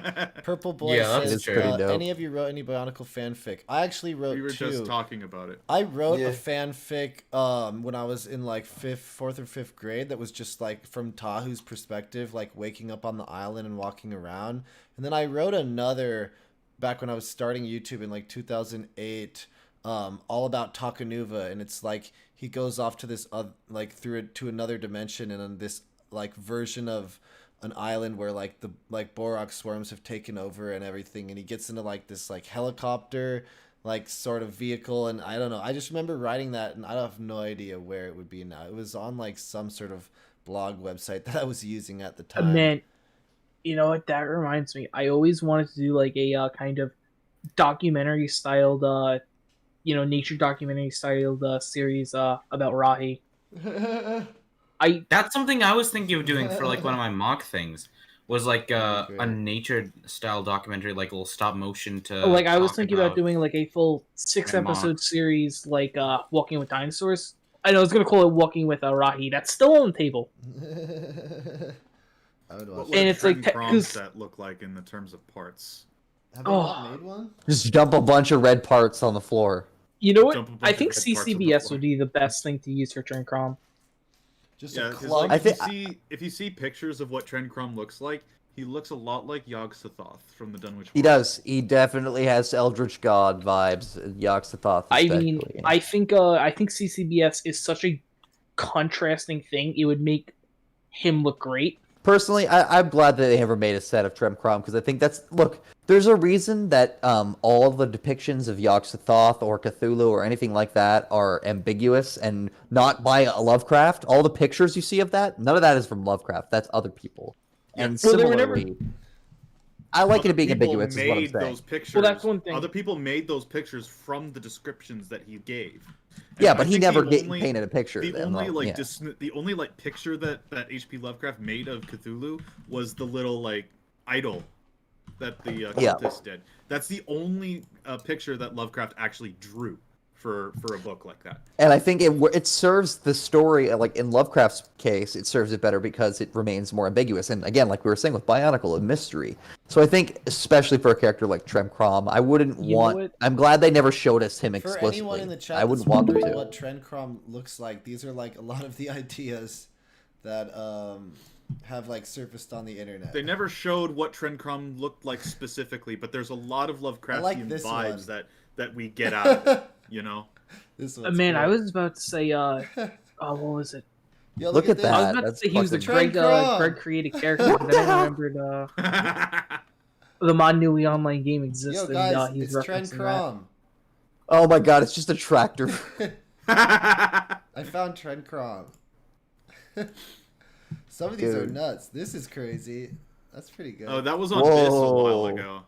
Purple Boy says, "Any of you wrote any Bionicle fanfic?" I actually wrote 2. We were just talking about it. I wrote a fanfic when I was in like 4th or 5th grade. That was just like from Tahu's perspective, like waking up on the island and walking around. And then I wrote another back when I was starting YouTube in like 2008, all about Takanuva, and it's like he goes off to this to another dimension, and on this like version of an island where like the Borak swarms have taken over and everything, and he gets into like this like helicopter like sort of vehicle, and I don't know, I just remember writing that, and I have no idea where it would be now. It was on like some sort of blog website that I was using at the time. Man, you know what, that reminds me, I always wanted to do like a kind of documentary styled nature documentary styled series about Rahi. That's something I was thinking of doing for like one of my mock things. Was like a nature style documentary, like a little stop motion to. Like I was thinking about doing like a full 6-episode series, like Walking with Dinosaurs. I know I was gonna call it Walking with Rahi. That's still on the table. I would watch. And it's like prompts that look like in the terms of parts. Have you not made one? Just dump a bunch of red parts on the floor. You know what? I think CCBS would be the best thing to use for Trent Crom. Just like, if you see pictures of what Trent Crom looks like, he looks a lot like Yog-Sothoth from the Dunwich Horror. He does. He definitely has Eldritch God vibes. Yog-Sothoth. I mean, I think CCBS is such a contrasting thing. It would make him look great. Personally, I'm glad that they never made a set of Trent Crom, because I think there's a reason that all of the depictions of Yog-Sothoth or Cthulhu or anything like that are ambiguous and not by Lovecraft. All the pictures you see of that, none of that is from Lovecraft. That's other people. And similarly, I like it being people ambiguous. Is what I'm made saying. those pictures. Well, that's one thing. Other people made those pictures from the descriptions that he gave. And Yeah, I but he think never the only- painted a picture. The of them, only though. like Yeah. the only like picture that H.P. Lovecraft made of Cthulhu was the little like idol that the cultists did. That's the only picture that Lovecraft actually drew for a book like that. And I think it serves the story, like in Lovecraft's case, it serves it better because it remains more ambiguous. And again, like we were saying with Bionicle, a mystery. So I think, especially for a character like Trem Crom, I wouldn't want. I'm glad they never showed us him explicitly. For anyone in the chat, I wouldn't want them to. What Trem Crom looks like. These are like a lot of the ideas that have like surfaced on the internet. They never showed what Trem Crom looked like specifically, but there's a lot of Lovecraftian vibes that we get out of it. You know, this man, cool. I was about to say, oh, what was it? Yo, look at that. I was about to say he was a Greg created character, but then I remembered the mod knew the online game existed. Yo, guys, it's Trem Crom. Oh my god, it's just a tractor. I found Trem Crom. Some of these are nuts. This is crazy. That's pretty good. Oh, that was on Biss a while ago.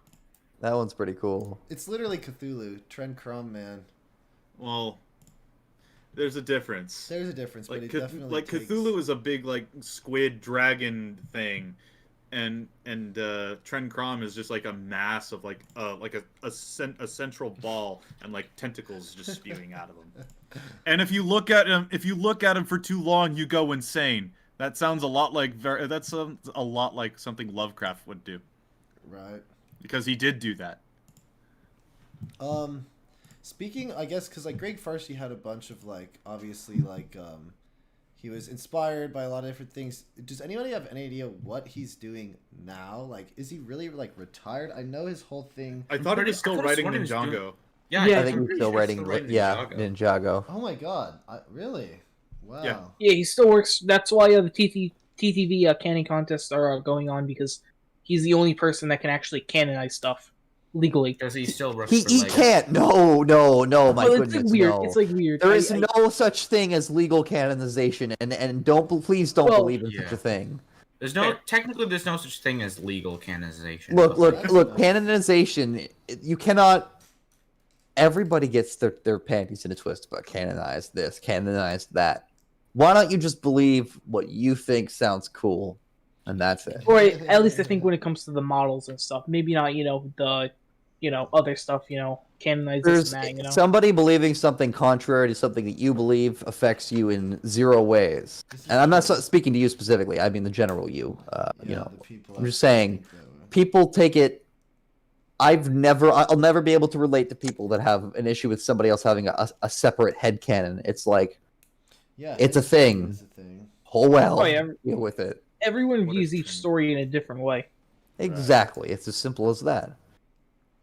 That one's pretty cool. It's literally Cthulhu. Trem Crom, man. Well, there's a difference. There's a difference, like, but it definitely like takes... Cthulhu is a big like squid dragon thing, and Trem Crom is just like a mass of like a central ball and like tentacles just spewing out of him. And if you look at him for too long, you go insane. That sounds a lot like something Lovecraft would do. Right. Because he did do that. Speaking, I guess, because like Greg Farsi had a bunch of like, obviously like, he was inspired by a lot of different things. Does anybody have any idea what he's doing now? Like, is he really like retired? I know his whole thing. I thought he was still writing Ninjago. Yeah, I think he's still writing. Ninjago. Oh my god! Really? Wow. Yeah, he still works. That's why the TTV canon contests are going on, because he's the only person that can actually canonize stuff legally. Does he still work? He can't. No. My goodness, it's weird. no. It's like weird. There is no such thing as legal canonization, and please don't believe in such a thing. There's no such thing as legal canonization. Look. Canonization. You cannot. Everybody gets their panties in a twist about canonize this, canonize that. Why don't you just believe what you think sounds cool, and that's it? Or at least I think when it comes to the models and stuff, maybe not the other stuff, canonize this and that, Somebody believing something contrary to something that you believe affects you in zero ways. And I'm not speaking to you specifically. I mean the general you. I'm just saying, people take it. I'll never be able to relate to people that have an issue with somebody else having a separate headcanon. It's like, it's a thing. Oh well, deal with it. Everyone views each story in a different way. Exactly. It's as simple as that.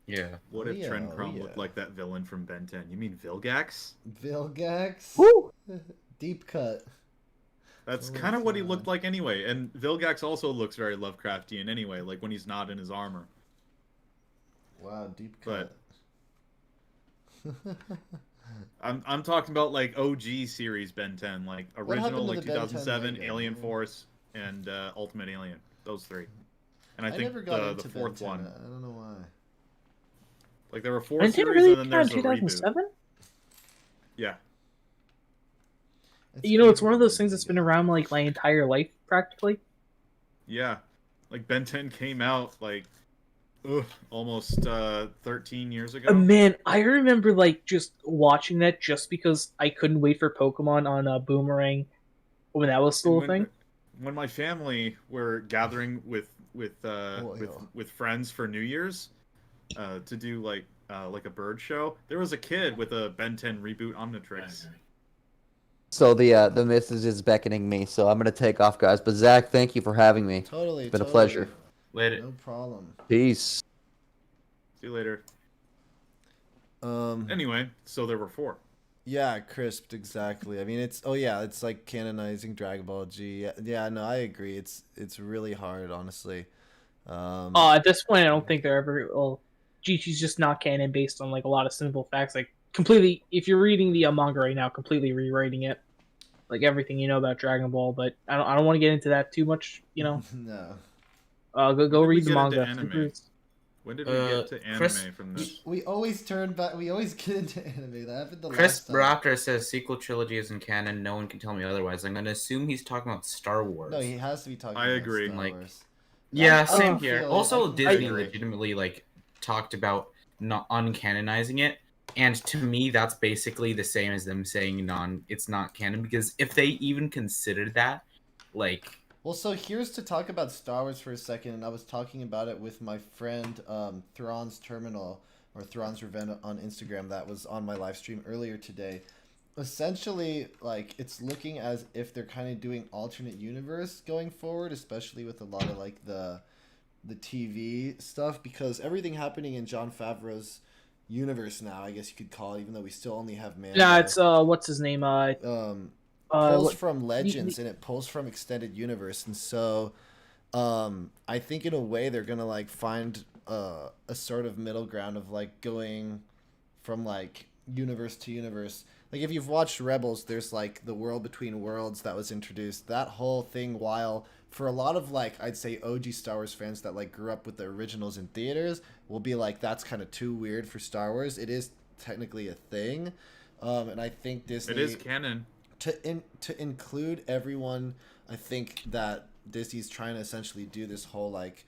Yeah. What if Trem Crom looked like that villain from Ben 10? You mean Vilgax? Vilgax? Woo! Deep cut. That's kind of what he looked like anyway. And Vilgax also looks very Lovecraftian anyway, like when he's not in his armor. Wow, deep cut. But I'm talking about like OG series Ben 10, like original, like 2007, Alien Force, and Ultimate Alien. Those three. And I think never got the fourth Ben 10. one. I don't know why. Like there were four series, and then there's a 2007? reboot. Yeah. It's one of those things that's been around like my entire life, practically. Yeah, like Ben 10 came out like almost 13 years ago. Man, I remember like just watching that just because I couldn't wait for Pokemon on Boomerang when that was still a thing. When my family were gathering with friends for New Year's to do like a bird show, there was a kid with a Ben 10 reboot Omnitrix. So the missus is beckoning me, so I'm gonna take off, guys. But Zach, thank you for having me. Totally. It's been a pleasure. Later. No problem. Peace. See you later. Anyway, so there were four. Yeah, crisped, exactly. I mean, it's like canonizing Dragon Ball G. Yeah, no, I agree. It's really hard, honestly. At this point, I don't think they're ever. Well, GT's just not canon based on like a lot of simple facts. Like completely, if you're reading the manga right now, completely rewriting it, like everything you know about Dragon Ball. But I don't want to get into that too much. No. Go read the manga. When did we get to anime from this? We always turn back. We always get into anime. That happened the Chris last time. Raptor says sequel trilogy isn't canon. No one can tell me otherwise. I'm gonna assume he's talking about Star Wars. No, he has to be talking I about agree. Star Like, Wars. yeah, I same can here. feel it. Also, Disney agree. legitimately like talked about not uncanonizing it, and to me, that's basically the same as them saying it's not canon, because if they even considered that, like. Well, so here's to talk about Star Wars for a second, and I was talking about it with my friend Thrawn's Terminal, or Thrawn's Revenge on Instagram, that was on my live stream earlier today. Essentially, like, it's looking as if they're kind of doing alternate universe going forward, especially with a lot of, like, the TV stuff, because everything happening in Jon Favreau's universe now, I guess you could call it, even though we still only have Mando. Yeah, it's what's his name? Pulls from Legends and it pulls from Extended Universe, and so I think in a way they're gonna like find a sort of middle ground of like going from like universe to universe. Like if you've watched Rebels, there's like the World Between Worlds that was introduced. That whole thing, while for a lot of like I'd say OG Star Wars fans that like grew up with the originals in theaters, will be like that's kind of too weird for Star Wars. It is technically a thing, and I think Disney. It is canon. To include everyone, I think that Disney's trying to essentially do this whole like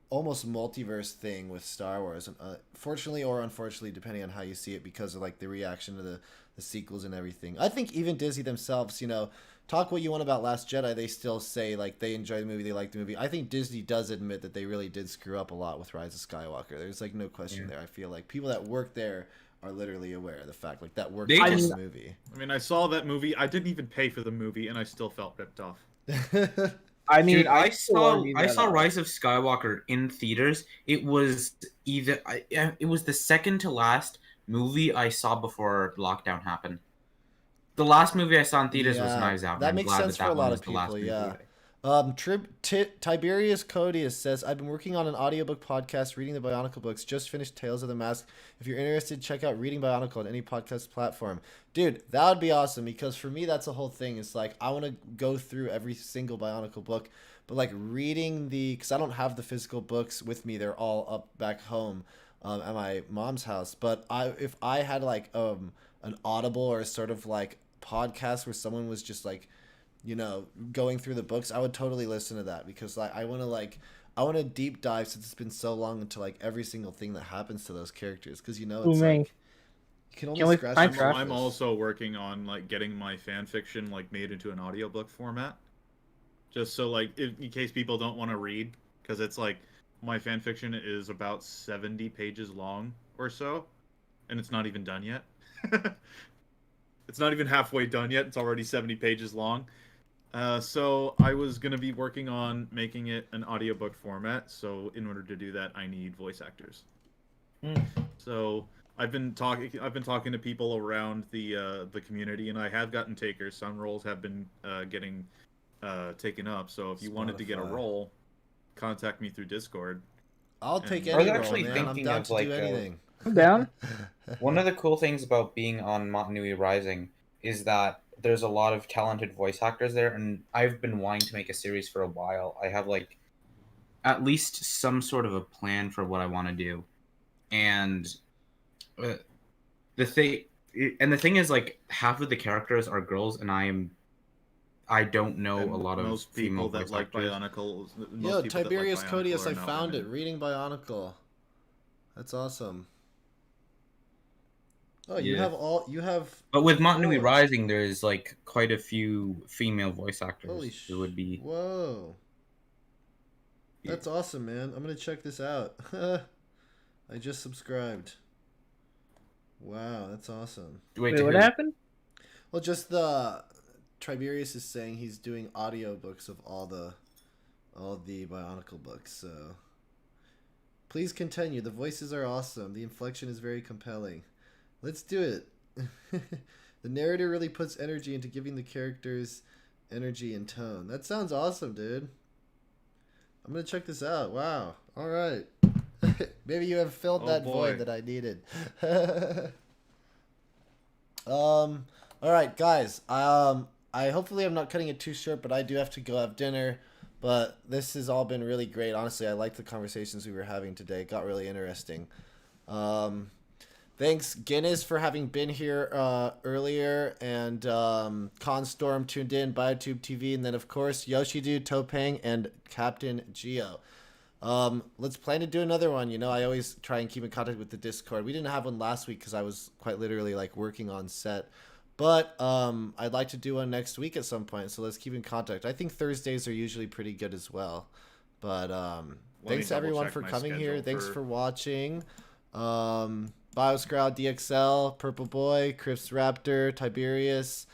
almost multiverse thing with Star Wars, and fortunately or unfortunately, depending on how you see it, because of like the reaction to the sequels and everything. I think even Disney themselves, you know, talk what you want about Last Jedi, they still say like they enjoy the movie, they like the movie. I think Disney does admit that they really did screw up a lot with Rise of Skywalker. There's like no question there. I feel like people that work there are literally aware of the fact, like that worked in the movie. I mean, I saw that movie. I didn't even pay for the movie, and I still felt ripped off. I mean, Dude, I saw Rise of Skywalker in theaters. It was it was the second to last movie I saw before lockdown happened. The last movie I saw in theaters was Knives Out. That makes sense for a lot of people. Yeah. Tiberius Codius says, I've been working on an audiobook podcast, reading the Bionicle books. Just finished Tales of the Mask. If you're interested, check out Reading Bionicle on any podcast platform. Dude, that would be awesome, because for me, that's the whole thing. It's like, I want to go through every single Bionicle book, but like reading because I don't have the physical books with me. They're all up back home at my mom's house. But if I had like an Audible or sort of like podcast where someone was just like, you know, going through the books, I would totally listen to that, because like I want to deep dive, since it's been so long, into like every single thing that happens to those characters, because you know it's like you can only scratch the surface. I'm also working on like getting my fan fiction like made into an audiobook format, just so like in case people don't want to read, because it's like my fan fiction is about 70 pages long or so, and it's not even done yet. It's not even halfway done yet. It's already 70 pages long. So I was going to be working on making it an audiobook format. So in order to do that, I need voice actors. So I've been talking to people around the community, and I have gotten takers. Some roles have been getting taken up. So if you wanted to get a role, contact me through Discord. I'll take any role, man. I'm down to do anything. I'm down. One of the cool things about being on Montanui Rising is that there's a lot of talented voice actors there, and I've been wanting to make a series for a while. I have like at least some sort of a plan for what I want to do, and the thing is, like, half of the characters are girls, and I don't know a lot of most people female that like actors. Bionicle. Yo, Tiberius Codius, I found it. Reading Bionicle. That's awesome. Oh, you have. But with Montanui Rising, there's like quite a few female voice actors. Holy who would be. Whoa. That's awesome, man. I'm gonna check this out. I just subscribed. Wow, that's awesome. Wait, what happened? Well, just the Tiberius is saying he's doing audiobooks of all the Bionicle books. So please continue. The voices are awesome. The inflection is very compelling. Let's do it. The narrator really puts energy into giving the characters energy and tone. That sounds awesome, dude. I'm gonna check this out. Wow. All right. Maybe you have filled that void that I needed. All right, guys. I hopefully I'm not cutting it too short, but I do have to go have dinner. But this has all been really great. Honestly, I like the conversations we were having today. It got really interesting. Thanks, Guinness, for having been here earlier, and Constorm tuned in, BioTubeTV, and then, of course, Yoshiedude, Topeng, and CaptainGeo. Let's plan to do another one. You know, I always try and keep in contact with the Discord. We didn't have one last week because I was quite literally, like, working on set. But I'd like to do one next week at some point, so let's keep in contact. I think Thursdays are usually pretty good as well. But thanks, everyone, for coming here. Thanks for watching. Bioscrow, DXL, Purple Boy, Crips Raptor, Tiberius,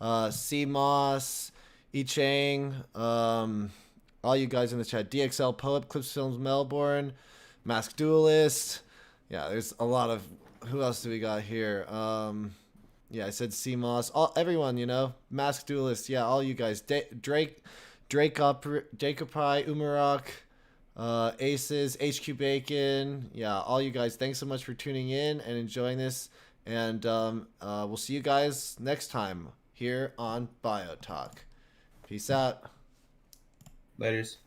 CMOS, Ichang, all you guys in the chat, DXL Poet, Clips Films Melbourne, Mask Duelist. Yeah, there's a lot of, who else do we got here? Yeah, I said CMOS, everyone, you know, Mask Duelist, yeah, all you guys, Jacopi, Umarok, Aces, HQ Bacon, yeah, all you guys, thanks so much for tuning in and enjoying this, and we'll see you guys next time here on BioTalk. Peace out. Laters.